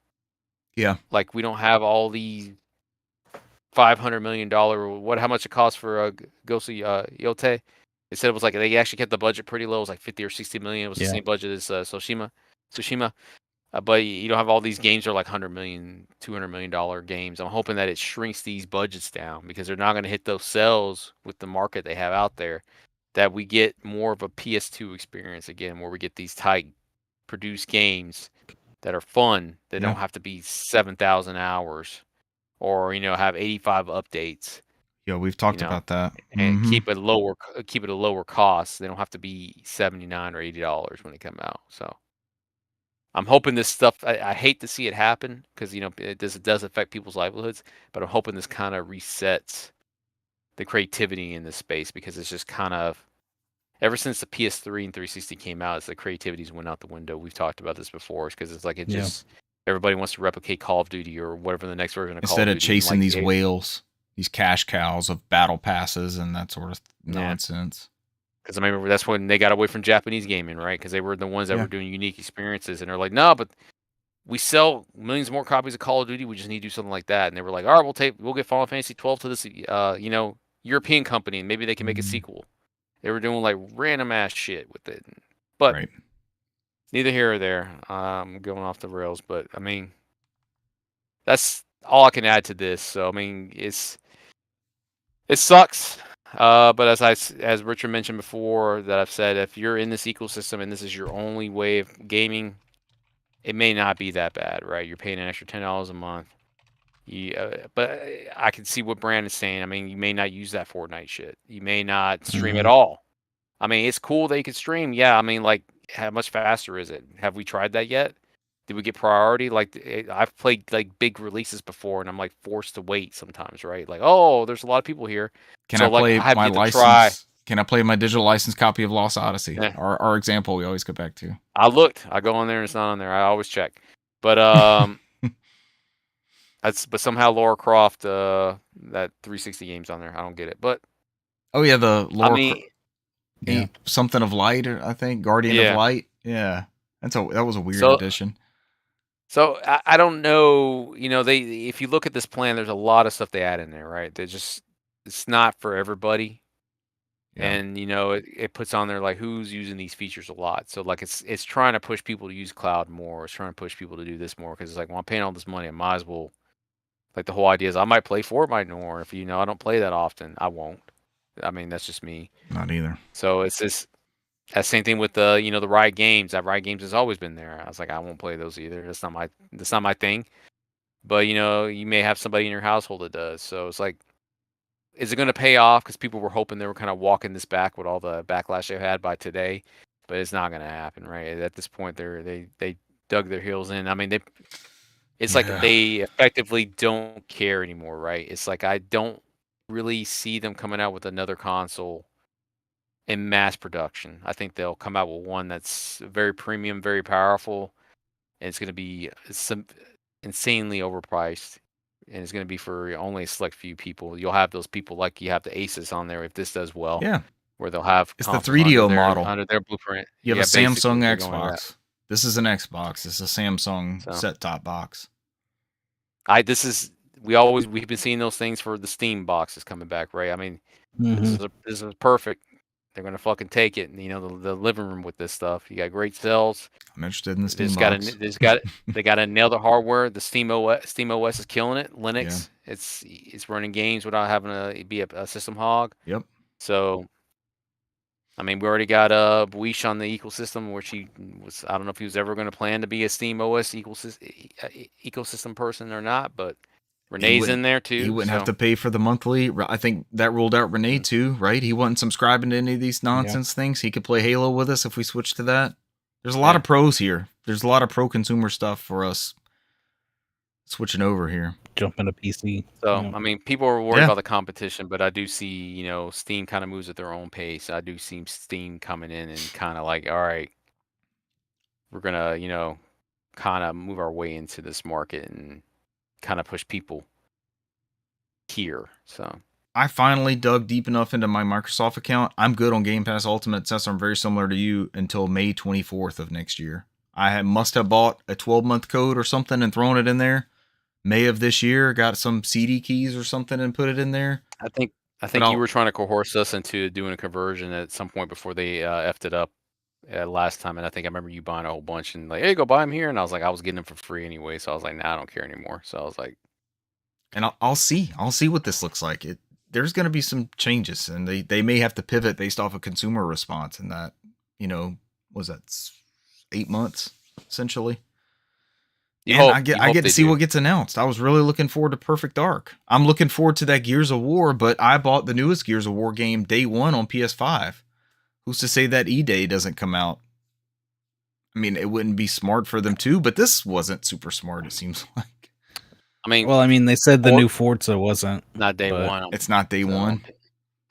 Yeah. Like we don't have all these $500 million. How much it costs for Ghost of Yote? They said it was like they actually kept the budget pretty low. It was like 50 or 60 million. It was the Yeah. same budget as Tsushima. But you don't have all these games that are like 100 million, 200 million dollar games. I'm hoping that it shrinks these budgets down because they're not going to hit those sales with the market they have out there. That we get more of a PS2 experience again, where we get these tight produced games that are fun. They don't have to be 7,000 hours, or have 85 updates. Yeah, we've talked about that. And keep it a lower cost. They don't have to be $79 or $80 when they come out. So I'm hoping this stuff. I hate to see it happen because it does affect people's livelihoods. But I'm hoping this kind of resets the creativity in this space because it's just kind of ever since the PS3 and 360 came out, it's the creativity's went out the window. We've talked about this before because it's like just everybody wants to replicate Call of Duty or whatever the next version of Call of Duty. Instead of chasing these whales, these cash cows of battle passes and that sort of nonsense. Because I remember that's when they got away from Japanese gaming, right? Because they were the ones that were doing unique experiences, and they're like, no, but we sell millions more copies of Call of Duty. We just need to do something like that. And they were like, all right, we'll get Final Fantasy 12 to this, European company, and maybe they can make a sequel. They were doing like random ass shit with it, but neither here or there. I'm going off the rails, but I mean, that's all I can add to this. So I mean, it sucks. But as Richard mentioned before, that I've said, if you're in this ecosystem and this is your only way of gaming, it may not be that bad, right? You're paying an extra $10 a month. But I can see what Brandon's saying. I mean, you may not use that Fortnite shit. You may not stream at all. I mean, it's cool that you can stream. Yeah, I mean, like, how much faster is it? Have we tried that yet? Did we get priority? Like, I've played like big releases before, and I'm like forced to wait sometimes, right? Like, oh, there's a lot of people here. Can I play my license? Can I play my digital license copy of Lost Odyssey? Yeah. Our example we always go back to. I looked. I go on there and it's not on there. I always check. But but somehow Lara Croft, that 360 game's on there. I don't get it. But the Lara. I mean, something of Light, I think Guardian of Light. Yeah, that was a weird addition. So I don't know. If you look at this plan, there's a lot of stuff they add in there, right? It's not for everybody. Yeah. And it puts on there like who's using these features a lot. So like it's trying to push people to use cloud more. It's trying to push people to do this more because it's like, well, I'm paying all this money, I might as well. Like the whole idea is I might play Fortnite more. If I don't play that often, I won't. I mean, that's just me. Not either. So it's this. That same thing with the the Riot Games. That Riot Games has always been there. I was like, I won't play those either. That's not my thing. But you may have somebody in your household that does. So it's like, is it going to pay off? Because people were hoping they were kind of walking this back with all the backlash they've had by today, but it's not going to happen, right? At this point, they dug their heels in. I mean, it's like they effectively don't care anymore, right? It's like I don't really see them coming out with another console in mass production. I think they'll come out with one that's very premium, very powerful, and it's going to be insanely overpriced. And it's going to be for only a select few people. You'll have those people like you have the Asus on there if this does well. Yeah. Where they'll have it's the 3DO model under their blueprint. You have a Samsung Xbox. This is an Xbox. It's a Samsung set-top box. We've been seeing those things for the Steam boxes coming back, right? I mean, this is perfect. They're gonna fucking take it. The living room with this stuff. You got great sales. I'm interested in the Steam box. They got to nail the hardware. The Steam OS is killing it. Linux, it's running games without having to be a system hog. Yep. So, I mean, we already got Buish on the ecosystem, where she was. I don't know if he was ever going to plan to be a Steam OS ecosystem person or not, but Renee's in there too. He wouldn't have to pay for the monthly. I think that ruled out Renee too, right? He wasn't subscribing to any of these nonsense things. He could play Halo with us if we switch to that. There's a lot of pros here. There's a lot of pro consumer stuff for us switching over here. Jumping to PC. So, I mean, people are worried about the competition, but I do see, Steam kind of moves at their own pace. I do see Steam coming in and kind of like, all right, we're going to, kind of move our way into this market and kind of push people here. So I finally dug deep enough into my Microsoft account. I'm good on Game Pass Ultimate, since I'm very similar to you, until May 24th of next year. I must have bought a 12-month code or something and thrown it in there. May of this year, got some CD keys or something and put it in there. I think I think I'll- you were trying to coerce us into doing a conversion at some point before they effed it up last time, and I think I remember you buying a whole bunch and like, hey, go buy them here, and I was like, I was getting them for free anyway, so I was like, nah, I don't care anymore. So I was like, And I'll see what this looks like. There's going to be some changes, and they may have to pivot based off of consumer response, and that, was that 8 months essentially. you And hope, I get to see do. what gets announced. I was really looking forward to Perfect Dark. I'm looking forward to that Gears of War, but I bought the newest Gears of War game day one on PS5. Who's to say that E-Day doesn't come out? I mean, it wouldn't be smart for them too, but this wasn't super smart, it seems like. I mean, Well, I mean, they said the Or- new Forza wasn't. not day but one. It's not day So, one.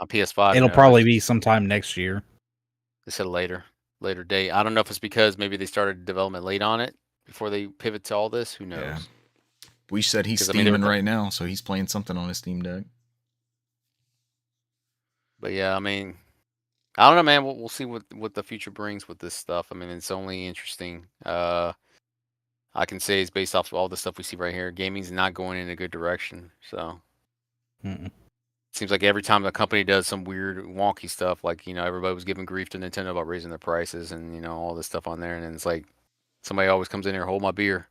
on PS5. It'll no, probably it's- be sometime next year. They said later date. I don't know if it's because maybe they started development late on it before they pivot to all this. Who knows? Yeah. We said he's 'Cause, I mean, they were steaming co- right now, so he's playing something on his Steam Deck. But yeah, I mean, I don't know, man. We'll see what the future brings with this stuff. I mean, it's only interesting. I can say it's based off of all the stuff we see right here. Gaming's not going in a good direction. So Mm-mm. it seems like every time a company does some weird wonky stuff, like everybody was giving grief to Nintendo about raising their prices and all this stuff on there, and then it's like somebody always comes in here, hold my beer.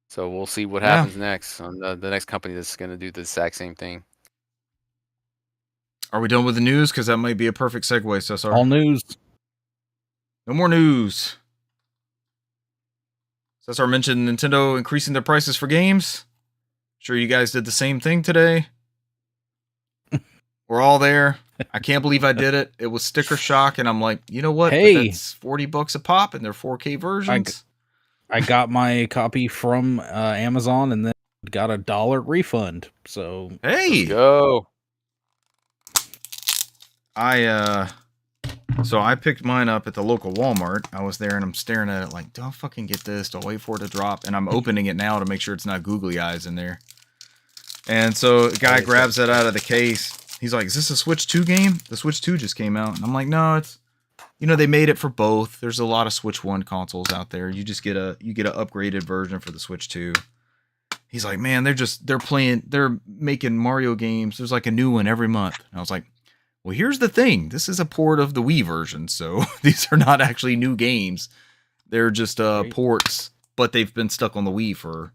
So we'll see what Yeah. happens next on the next company that's going to do the exact same thing. Are we done with the news? Because that might be a perfect segue, Cesar. All news. No more news. Cesar mentioned Nintendo increasing their prices for games. Sure you guys did the same thing today. We're all there. I can't believe I did it. It was sticker shock, and I'm like, you know what? But Hey. that's $40 a pop, and they're 4K versions. I got my copy from Amazon and then got $1 refund. So Hey, Go. So I picked mine up at the local Walmart. I was there and I'm staring at it like, do I fucking get this? Do I wait for it to drop? And I'm opening it now to make sure it's not googly eyes in there. And so the guy grabs that out of the case. He's like, is this a Switch 2 game? The Switch 2 just came out. And I'm like, no, it's, they made it for both. There's a lot of Switch 1 consoles out there. You just get an upgraded version for the Switch 2. He's like, man, they're making Mario games. There's like a new one every month. And I was like, well, here's the thing. This is a port of the Wii version, so these are not actually new games. They're just ports, but they've been stuck on the Wii for,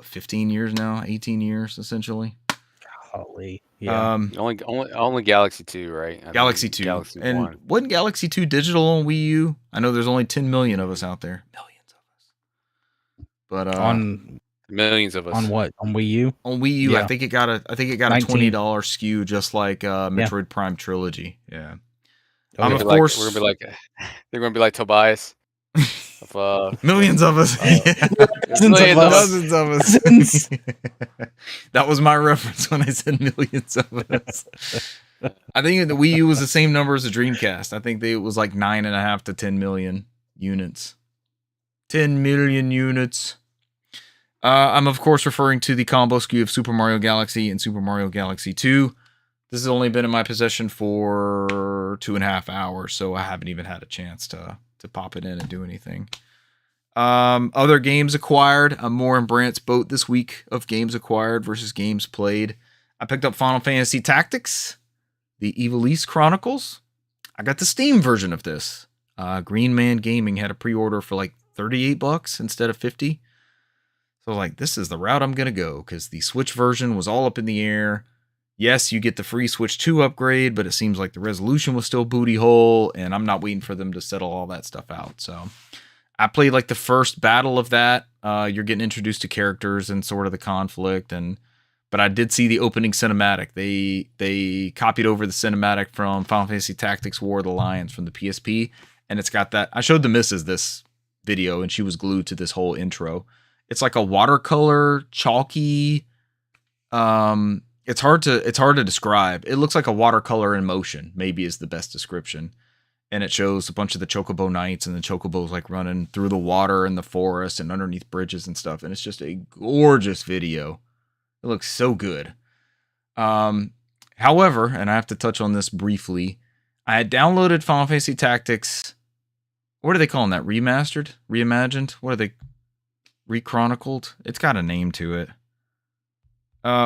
15 years now? 18 years, essentially. golly. Yeah. Only Galaxy 2, right? I think Galaxy 2. Galaxy and 1. wasn't Galaxy 2 digital on Wii U? I know there's only 10 million of us out there. Millions of us. But on Millions of us. on what? On Wii U? on Wii U, Yeah. I think it got a 19. $20 SKU, just like Metroid Prime Trilogy. Yeah. Oh, yeah. of course, we're gonna be like they're gonna be like Tobias. Of, millions of us. Dozens of us. Dozens of us. Dozens. That was my reference when I said millions of us. I think the Wii U was the same number as the Dreamcast. I think it was like 9.5 to 10 million units. 10 million units. I'm of course referring to the combo SKU of Super Mario Galaxy and Super Mario Galaxy 2. This has only been in my possession for 2.5 hours, so I haven't even had a chance to pop it in and do anything. Other games acquired. I'm more in Brant's boat this week of games acquired versus games played. I picked up Final Fantasy Tactics, the Evil East Chronicles. I got the Steam version of this. Green Man Gaming had a pre-order for like $38 instead of $50. So I was like, this is the route I'm going to go, because the Switch version was all up in the air. Yes, you get the free Switch 2 upgrade, but it seems like the resolution was still booty hole, and I'm not waiting for them to settle all that stuff out. So I played like the first battle of that. You're getting introduced to characters and sort of the conflict, but I did see the opening cinematic. They copied over the cinematic from Final Fantasy Tactics War of the Lions from the PSP, and it's got that. I showed the missus this video, and she was glued to this whole intro. It's like a watercolor, chalky. It's hard to describe. It looks like a watercolor in motion, maybe is the best description. And it shows a bunch of the Chocobo Knights and the Chocobos like running through the water and the forest and underneath bridges and stuff. And it's just a gorgeous video. It looks so good. However, and I have to touch on this briefly, I had downloaded Final Fantasy Tactics. What are they calling that? Remastered? Reimagined? What are they? Rechronicled? It's got a name to it.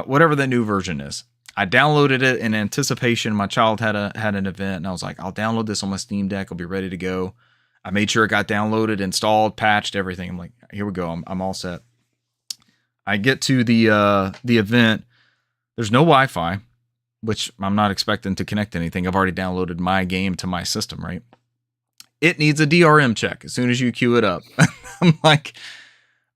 Whatever the new version is. I downloaded it in anticipation. My child had an event, and I was like, I'll download this on my Steam Deck. I'll be ready to go. I made sure it got downloaded, installed, patched, everything. I'm like, here we go. I'm all set. I get to the event. There's no Wi-Fi, which I'm not expecting to connect to anything. I've already downloaded my game to my system, right? It needs a DRM check as soon as you queue it up. I'm like,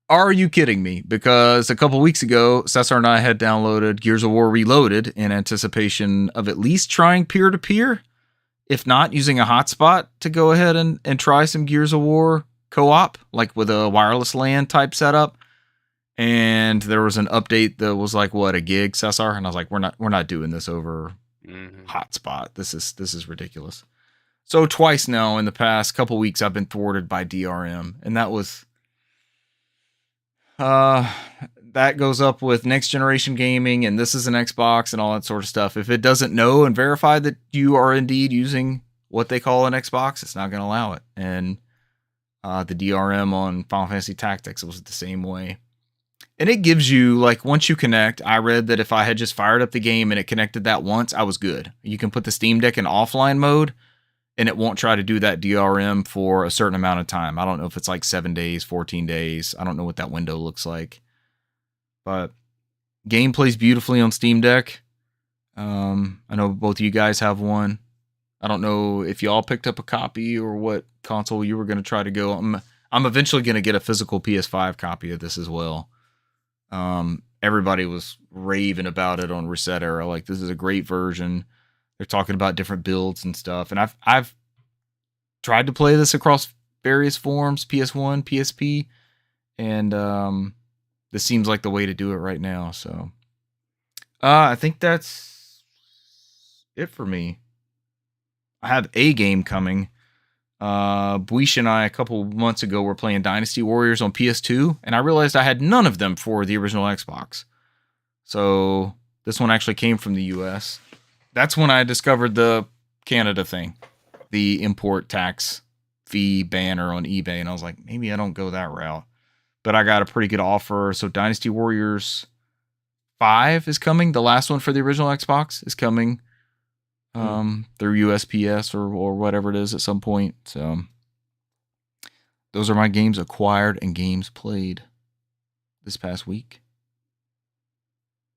are you kidding me? Because a couple weeks ago, Cesar and I had downloaded Gears of War Reloaded in anticipation of at least trying peer-to-peer, if not using a hotspot to go ahead and try some Gears of War co-op, like with a wireless LAN type setup. And there was an update that was like, what, a gig, Cesar? And I was like, we're not doing this over hotspot. This is ridiculous. So twice now in the past couple weeks, I've been thwarted by DRM, and that was that goes up with next generation gaming, and this is an Xbox and all that sort of stuff. If it doesn't know and verify that you are indeed using what they call an Xbox, it's not going to allow it. And the DRM on Final Fantasy Tactics was the same way. And it gives you, like, once you connect, I read that if I had just fired up the game and it connected that once, I was good. You can put the Steam Deck in offline mode, and it won't try to do that DRM for a certain amount of time. I don't know if it's like 7 days, 14 days. I don't know what that window looks like. But game plays beautifully on Steam Deck. I know both of you guys have one. I don't know if you all picked up a copy or what console you were going to try to go. I'm eventually going to get a physical PS5 copy of this as well. Everybody was raving about it on Reset Era. Like, this is a great version. They're talking about different builds and stuff. And I've tried to play this across various forms, PS1, PSP, and this seems like the way to do it right now. So I think that's it for me. I have a game coming. Buish and I a couple months ago were playing Dynasty Warriors on PS2, and I realized I had none of them for the original Xbox. So this one actually came from the US. That's when I discovered the Canada thing, the import tax fee banner on eBay, and I was like, maybe I don't go that route. But I got a pretty good offer. So Dynasty Warriors 5 is coming. The last one for the original Xbox is coming through USPS or whatever it is at some point. So those are my games acquired and games played this past week.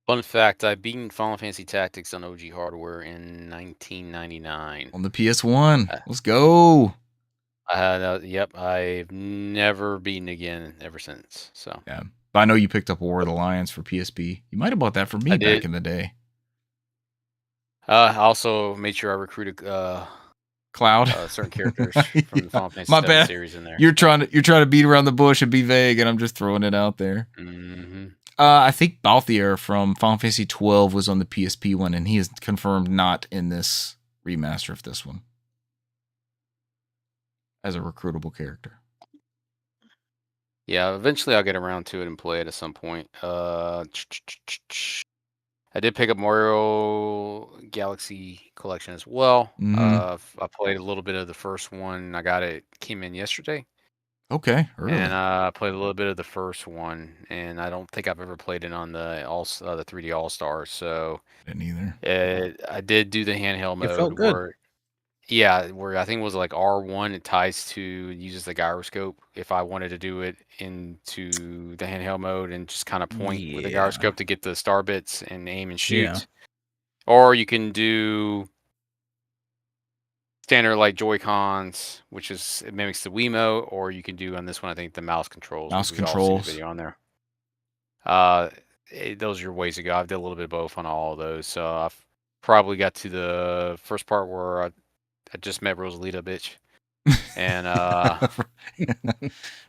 Fun fact, I beat Final Fantasy Tactics on OG hardware in 1999. On the PS1. Let's go. Yep, I've never beaten again ever since. So yeah, but I know you picked up War of the Lions for PSP. You might have bought that for me back in the day. I also made sure I recruited Cloud, certain characters from the Final Fantasy My 7 bad. series in there. You're trying to beat around the bush and be vague, and I'm just throwing it out there. Mm-hmm. I think Balthier from Final Fantasy 12 was on the PSP one, and he is confirmed not in this remaster of this one as a recruitable character. Yeah, eventually I'll get around to it and play it at some point. I did pick up Mario Galaxy Collection as well. I played a little bit of the first one. I got it, came in yesterday. Okay, early. And I played a little bit of the first one, and I don't think I've ever played it on the 3D All Stars. So didn't either. I did do the handheld mode. It felt good. Where I think it was like R1, it ties to, uses the gyroscope. If I wanted to do it into the handheld mode and just kind of point with the gyroscope to get the star bits and aim and shoot. Yeah. Or you can do standard like Joy-Cons, which is, it mimics the Wiimote, or you can do on this one, I think, the mouse controls. Mouse which we've all seen controls. the video on there. Those are your ways to go. I've did a little bit of both on all of those. So I've probably got to the first part where I just met Rosalita, bitch. And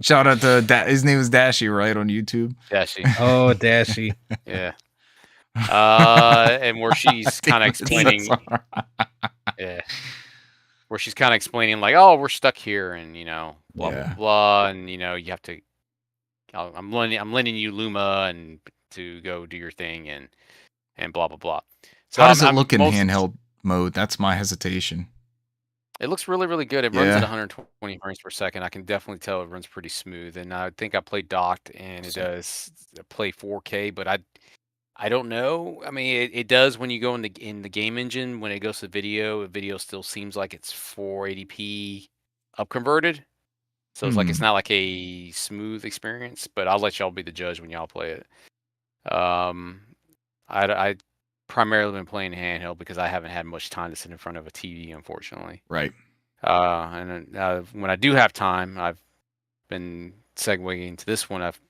shout out to his name is Dashy, right, on YouTube? Dashy. Oh, Dashy. Yeah. And where she's kind of explaining, where she's kind of explaining like, oh, we're stuck here, and blah blah blah, and you have to. I'm lending you Luma and to go do your thing and blah blah blah. So how does it look in handheld mode? That's my hesitation. It looks really, really good. It runs at 120 frames per second. I can definitely tell it runs pretty smooth. And I think I played docked, and it does play 4K. But I don't know. I mean, it does when you go in the game engine. When it goes to video still seems like it's 480p upconverted. So it's not like a smooth experience. But I'll let y'all be the judge when y'all play it. I primarily been playing handheld because I haven't had much time to sit in front of a TV, unfortunately. Right. And when I do have time, I've been segueing into this one. I've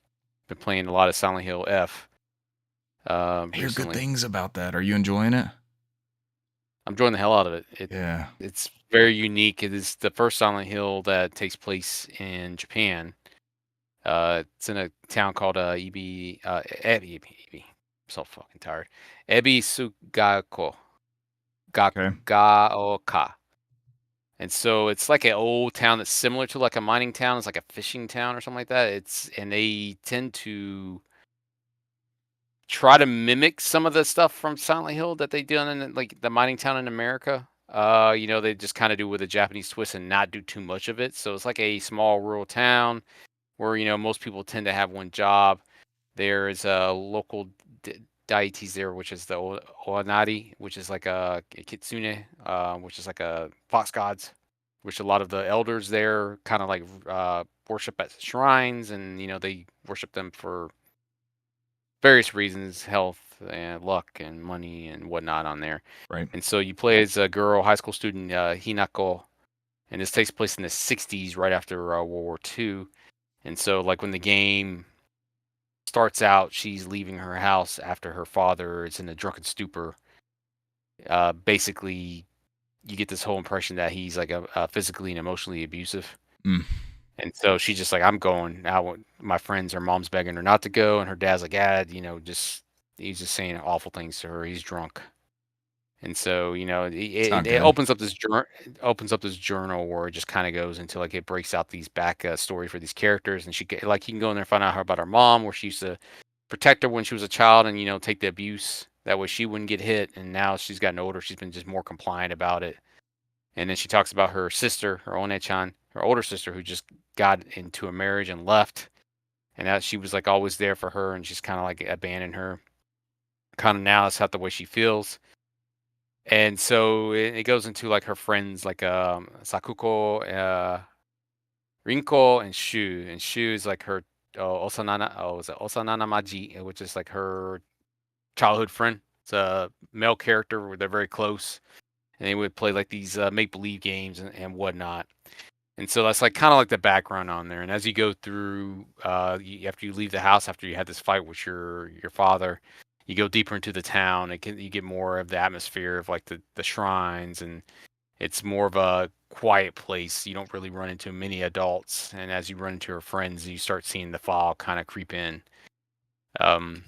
been playing a lot of Silent Hill F. I hear good Recently. things about that. Are you enjoying it? I'm enjoying the hell out of it. Yeah. It's very unique. It is the first Silent Hill that takes place in Japan. It's in a town called Ebi. Ebi. I'm so fucking tired. Ebisugako. Okay. Gaoka. And so it's like an old town that's similar to like a mining town. It's like a fishing town or something like that. And they tend to try to mimic some of the stuff from Silent Hill that they done in like the mining town in America. They just kind of do with a Japanese twist and not do too much of it. So it's like a small rural town where most people tend to have one job. There is a local deities there, which is the Oanari, which is like a kitsune, which is like a fox gods, which a lot of the elders there kind of like worship at shrines, and they worship them for various reasons, health and luck and money and whatnot on there. Right. And so you play as a girl, high school student, Hinako, and this takes place in the 60s, right after World War II. And so, like, when the game starts out, she's leaving her house after her father is in a drunken stupor. Basically, you get this whole impression that he's like a physically and emotionally abusive. Mm. And so she's just like, I'm going out. My friends, her mom's begging her not to go, and her dad's like, he's just saying awful things to her. He's drunk, and so it opens up this journal where it just kind of goes into like it breaks out these back story for these characters, and you can go in there and find out about her mom, where she used to protect her when she was a child, and take the abuse that way she wouldn't get hit, and now she's gotten older, she's been just more compliant about it. And then she talks about her sister, her One-chan, her older sister, who just got into a marriage and left. And that she was like always there for her, and she's kind of like abandoned her. Kind of now that's not the way she feels. And so it goes into like her friends, like Sakuko, Rinko, and Shu. And Shu is like her Osanana Maji, which is like her childhood friend. It's a male character where they're very close. And they would play like these make-believe games and whatnot. And so that's like kind of like the background on there. And as you go through, after you leave the house, after you had this fight with your father, you go deeper into the town. You get more of the atmosphere of like the shrines, and it's more of a quiet place. You don't really run into many adults. And as you run into your friends, you start seeing the fog kind of creep in. And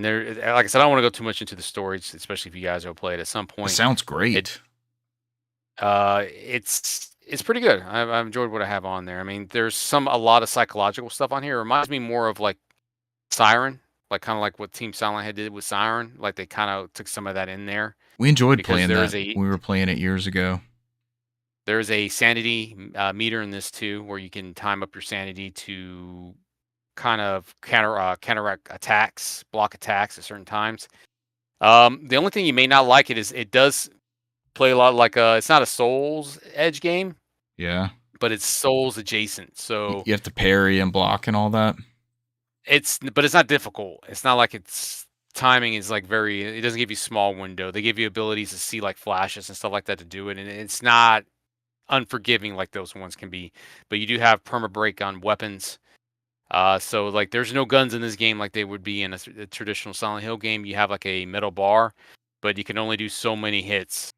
there, like I said, I don't want to go too much into the stories, especially if you guys will play it at some It point. sounds great. It's pretty good. I've enjoyed what I have on there. I mean, there's a lot of psychological stuff on here. It reminds me more of like Siren, like kind of like what Team Silent Hill did with Siren. Like they kind of took some of that in there. We enjoyed Because playing there that. is a- We were playing it years ago. There's a sanity meter in this too, where you can time up your sanity to kind of counteract attacks, block attacks at certain times. The only thing you may not like is it does play a lot like it's not a Souls Edge game, Yeah. but it's Souls adjacent. So You have to parry and block and all that. but it's not difficult. It's not like it's timing is like it doesn't give you small window. They give you abilities to see like flashes and stuff like that to do it, and it's not unforgiving like those ones can be. But you do have perma break on weapons. So like there's no guns in this game like they would be in a traditional Silent Hill game. You have like a metal bar, but you can only do so many hits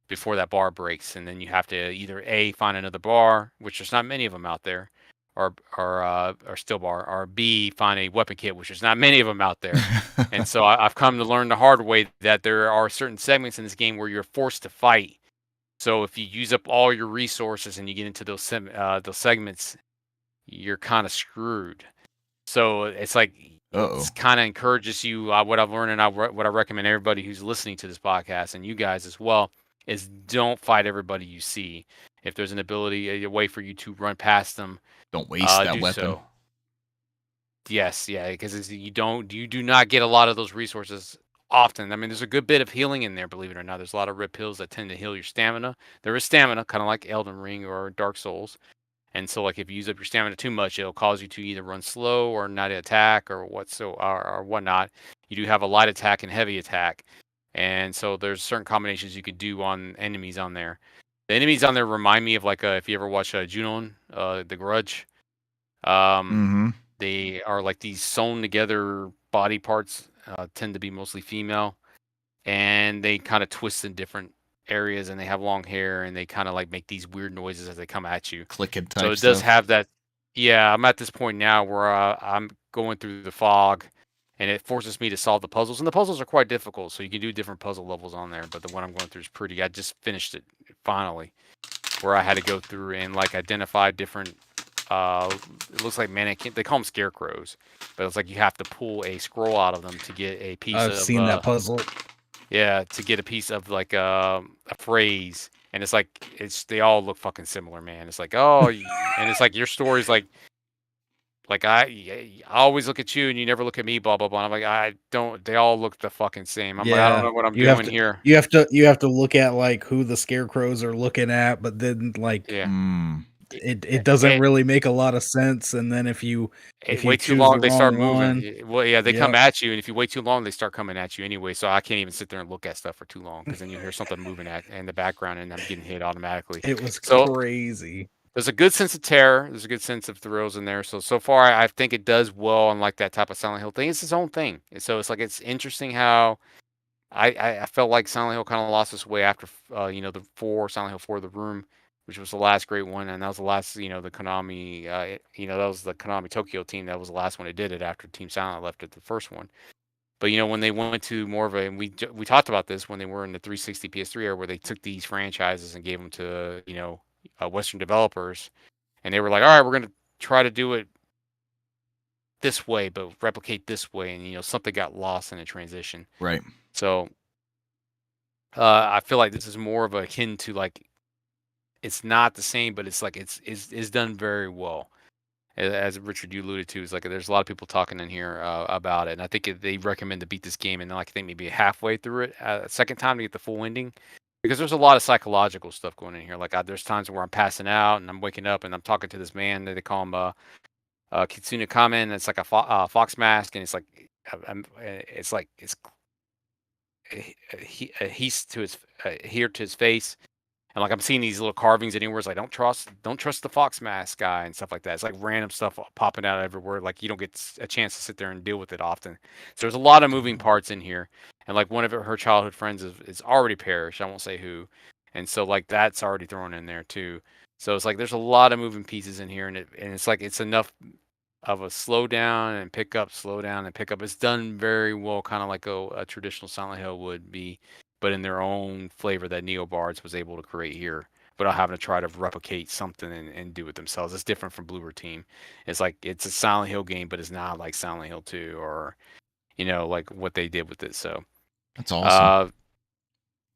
before that bar breaks, and then you have to either A, find another bar, which there's not many of them out there, or still bar, or B, find a weapon kit, which there's not many of them out there. And so I've come to learn the hard way that there are certain segments in this game where you're forced to fight. So if you use up all your resources and you get into those segments, you're kind of screwed. So it's like Uh-oh. it kind of encourages you. What I've learned, and what I recommend everybody who's listening to this podcast, and you guys as well, is don't fight everybody you see. If there's an ability, a way for you to run past them, Don't waste that do weapon. so. Yes, yeah, because you do not get a lot of those resources often. I mean, there's a good bit of healing in there, believe it or not. There's a lot of red pills that tend to heal your stamina. There is stamina, kind of like Elden Ring or Dark Souls. And so, like, if you use up your stamina too much, it'll cause you to either run slow or not attack or or whatnot. You do have a light attack and heavy attack, and so there's certain combinations you could do on enemies on there. The enemies on there remind me of like if you ever watch Junon, The Grudge. Mm-hmm. They are like these sewn together body parts, tend to be mostly female, and they kind of twist in different areas, and they have long hair, and they kind of like make these weird noises as they come at you. Clicking type So it does stuff. have that. Yeah, I'm at this point now where I'm going through the fog, and it forces me to solve the puzzles, and the puzzles are quite difficult. So you can do different puzzle levels on there, but the one I'm going through is pretty. I just finished it finally, where I had to go through and like identify different. It looks like mannequin. They call them scarecrows, but it's like you have to pull a scroll out of them to get a piece of. I've seen that puzzle. Yeah, to get a piece of like a phrase, and it's like they all look fucking similar, man. It's like and it's like your story's like I always look at you and you never look at me, blah blah blah. And I'm like I don't. They all look the fucking same. I'm like I don't know what I'm doing here. You have to look at like who the scarecrows are looking at, but then like Yeah. It doesn't really make a lot of sense. And then if you wait too choose long, the they start wrong moving. one, Well, yeah, they come at you, and if you wait too long, they start coming at you anyway. So I can't even sit there and look at stuff for too long because then you hear something moving in the background, and I'm getting hit automatically. It was crazy. There's a good sense of terror. There's a good sense of thrills in there. So far, I think it does well on like that type of Silent Hill thing. It's its own thing. So it's like it's interesting how I felt like Silent Hill kind of lost its way after the Silent Hill 4, The Room, which was the last great one, and that was the last the Konami that was the Konami Tokyo team. That was the last one that did it after Team Silent left at the first one. But when they went to more of a, and we talked about this when they were in the 360 PS3 era, where they took these franchises and gave them to Western developers, and they were like, all right, we're going to try to do it this way, but replicate this way, and something got lost in the transition. Right. So I feel like this is more of akin to like, it's not the same, but it's like it's done very well. As Richard, you alluded to, is like there's a lot of people talking in here about it, and I think they recommend to beat this game, and I think maybe halfway through it, a second time to get the full ending, because there's a lot of psychological stuff going in here. Like there's times where I'm passing out and I'm waking up and I'm talking to this man that they call him Kitsune Kamen, and it's like a fox mask, and it's like he's to his here to his face. And like I'm seeing these little carvings anywhere. It's like don't trust the fox mask guy and stuff like that. It's like random stuff popping out everywhere. Like you don't get a chance to sit there and deal with it often. So there's a lot of moving parts in here. And like one of her childhood friends is already perished. I won't say who. And so like that's already thrown in there too. So it's like there's a lot of moving pieces in here, and it's like it's enough of a slow down and pick up, slow down and pick up. It's done very well, kind of like a traditional Silent Hill would be, but in their own flavor that NeoBards was able to create here, without having to try to replicate something and do it themselves. It's different from Bloober Team. It's like it's a Silent Hill game, but it's not like Silent Hill 2 or like what they did with it. So that's awesome.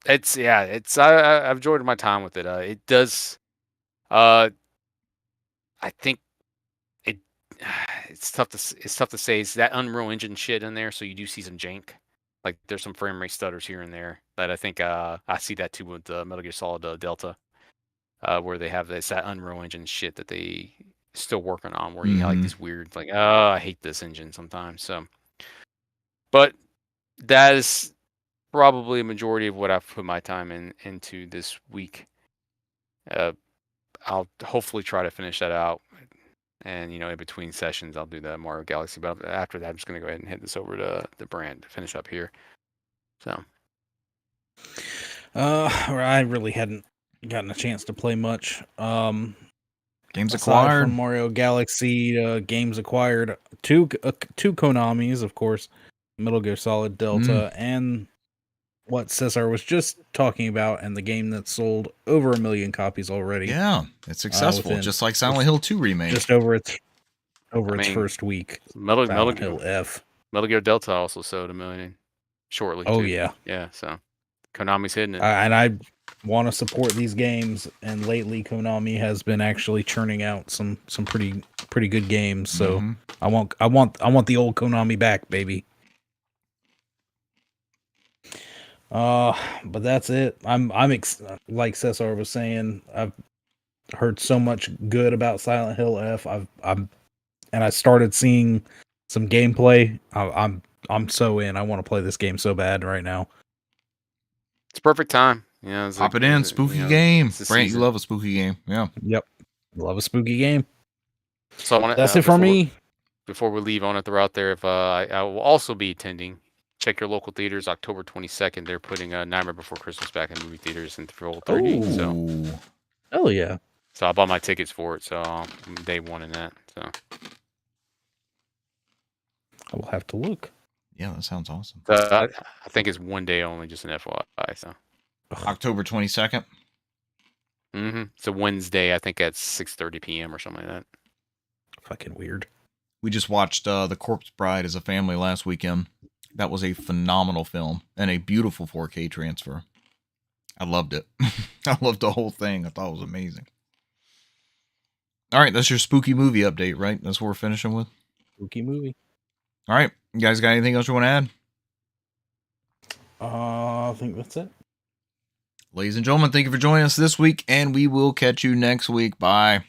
I've enjoyed my time with it. It does. I think it's tough to say. It's that Unreal Engine shit in there, so you do see some jank. Like there's some frame rate stutters here and there that I think I see that too with Metal Gear Solid Delta, where they have that Unreal Engine shit that they still working on, where you have like this weird like I hate this engine sometimes. So, but that is probably a majority of what I've put my time into this week. I'll hopefully try to finish that out. And in between sessions, I'll do the Mario Galaxy. But after that, I'm just gonna go ahead and head this over to the brand to finish up here. So, I really hadn't gotten a chance to play much. Games aside acquired from Mario Galaxy. Games acquired. Two Konamis, of course. Metal Gear Solid Delta and what Cesar was just talking about, and the game that sold over 1 million copies already. Yeah, it's successful, just like Silent Hill 2 remake. Just over its first week. Metal Hill F. Metal Gear Delta also sold 1 million shortly. Oh too. yeah. So Konami's hitting it, and I want to support these games. And lately, Konami has been actually churning out some pretty good games. So I want the old Konami back, baby. But that's it. Like Cesar was saying, I've heard so much good about Silent Hill F. I started seeing some gameplay. I'm so in. I want to play this game so bad right now. It's perfect time. You know, Pop it in, spooky game. it's the Brant, you season. love a spooky game. Yeah. Yep. Love a spooky game. So I want That's it for me. Before we leave, I want to throw out there if I will also be attending. Check your local theaters. October 22nd, they're putting Nightmare Before Christmas back in movie theaters in full 3D. So, Ooh. Hell yeah. so I bought my tickets for it. So I'm day one in that. So I will have to look. Yeah, that sounds awesome. I think it's one day only, just an FYI. So October 22nd. it's a Wednesday. I think at 6:30 p.m. or something like that. Fucking weird. We just watched The Corpse Bride as a family last weekend. That was a phenomenal film and a beautiful 4K transfer. I loved it. I loved the whole thing. I thought it was amazing. All right, that's your spooky movie update, right? That's what we're finishing with. Spooky movie. All right, you guys got anything else you want to add? I think that's it. Ladies and gentlemen, thank you for joining us this week, and we will catch you next week. Bye.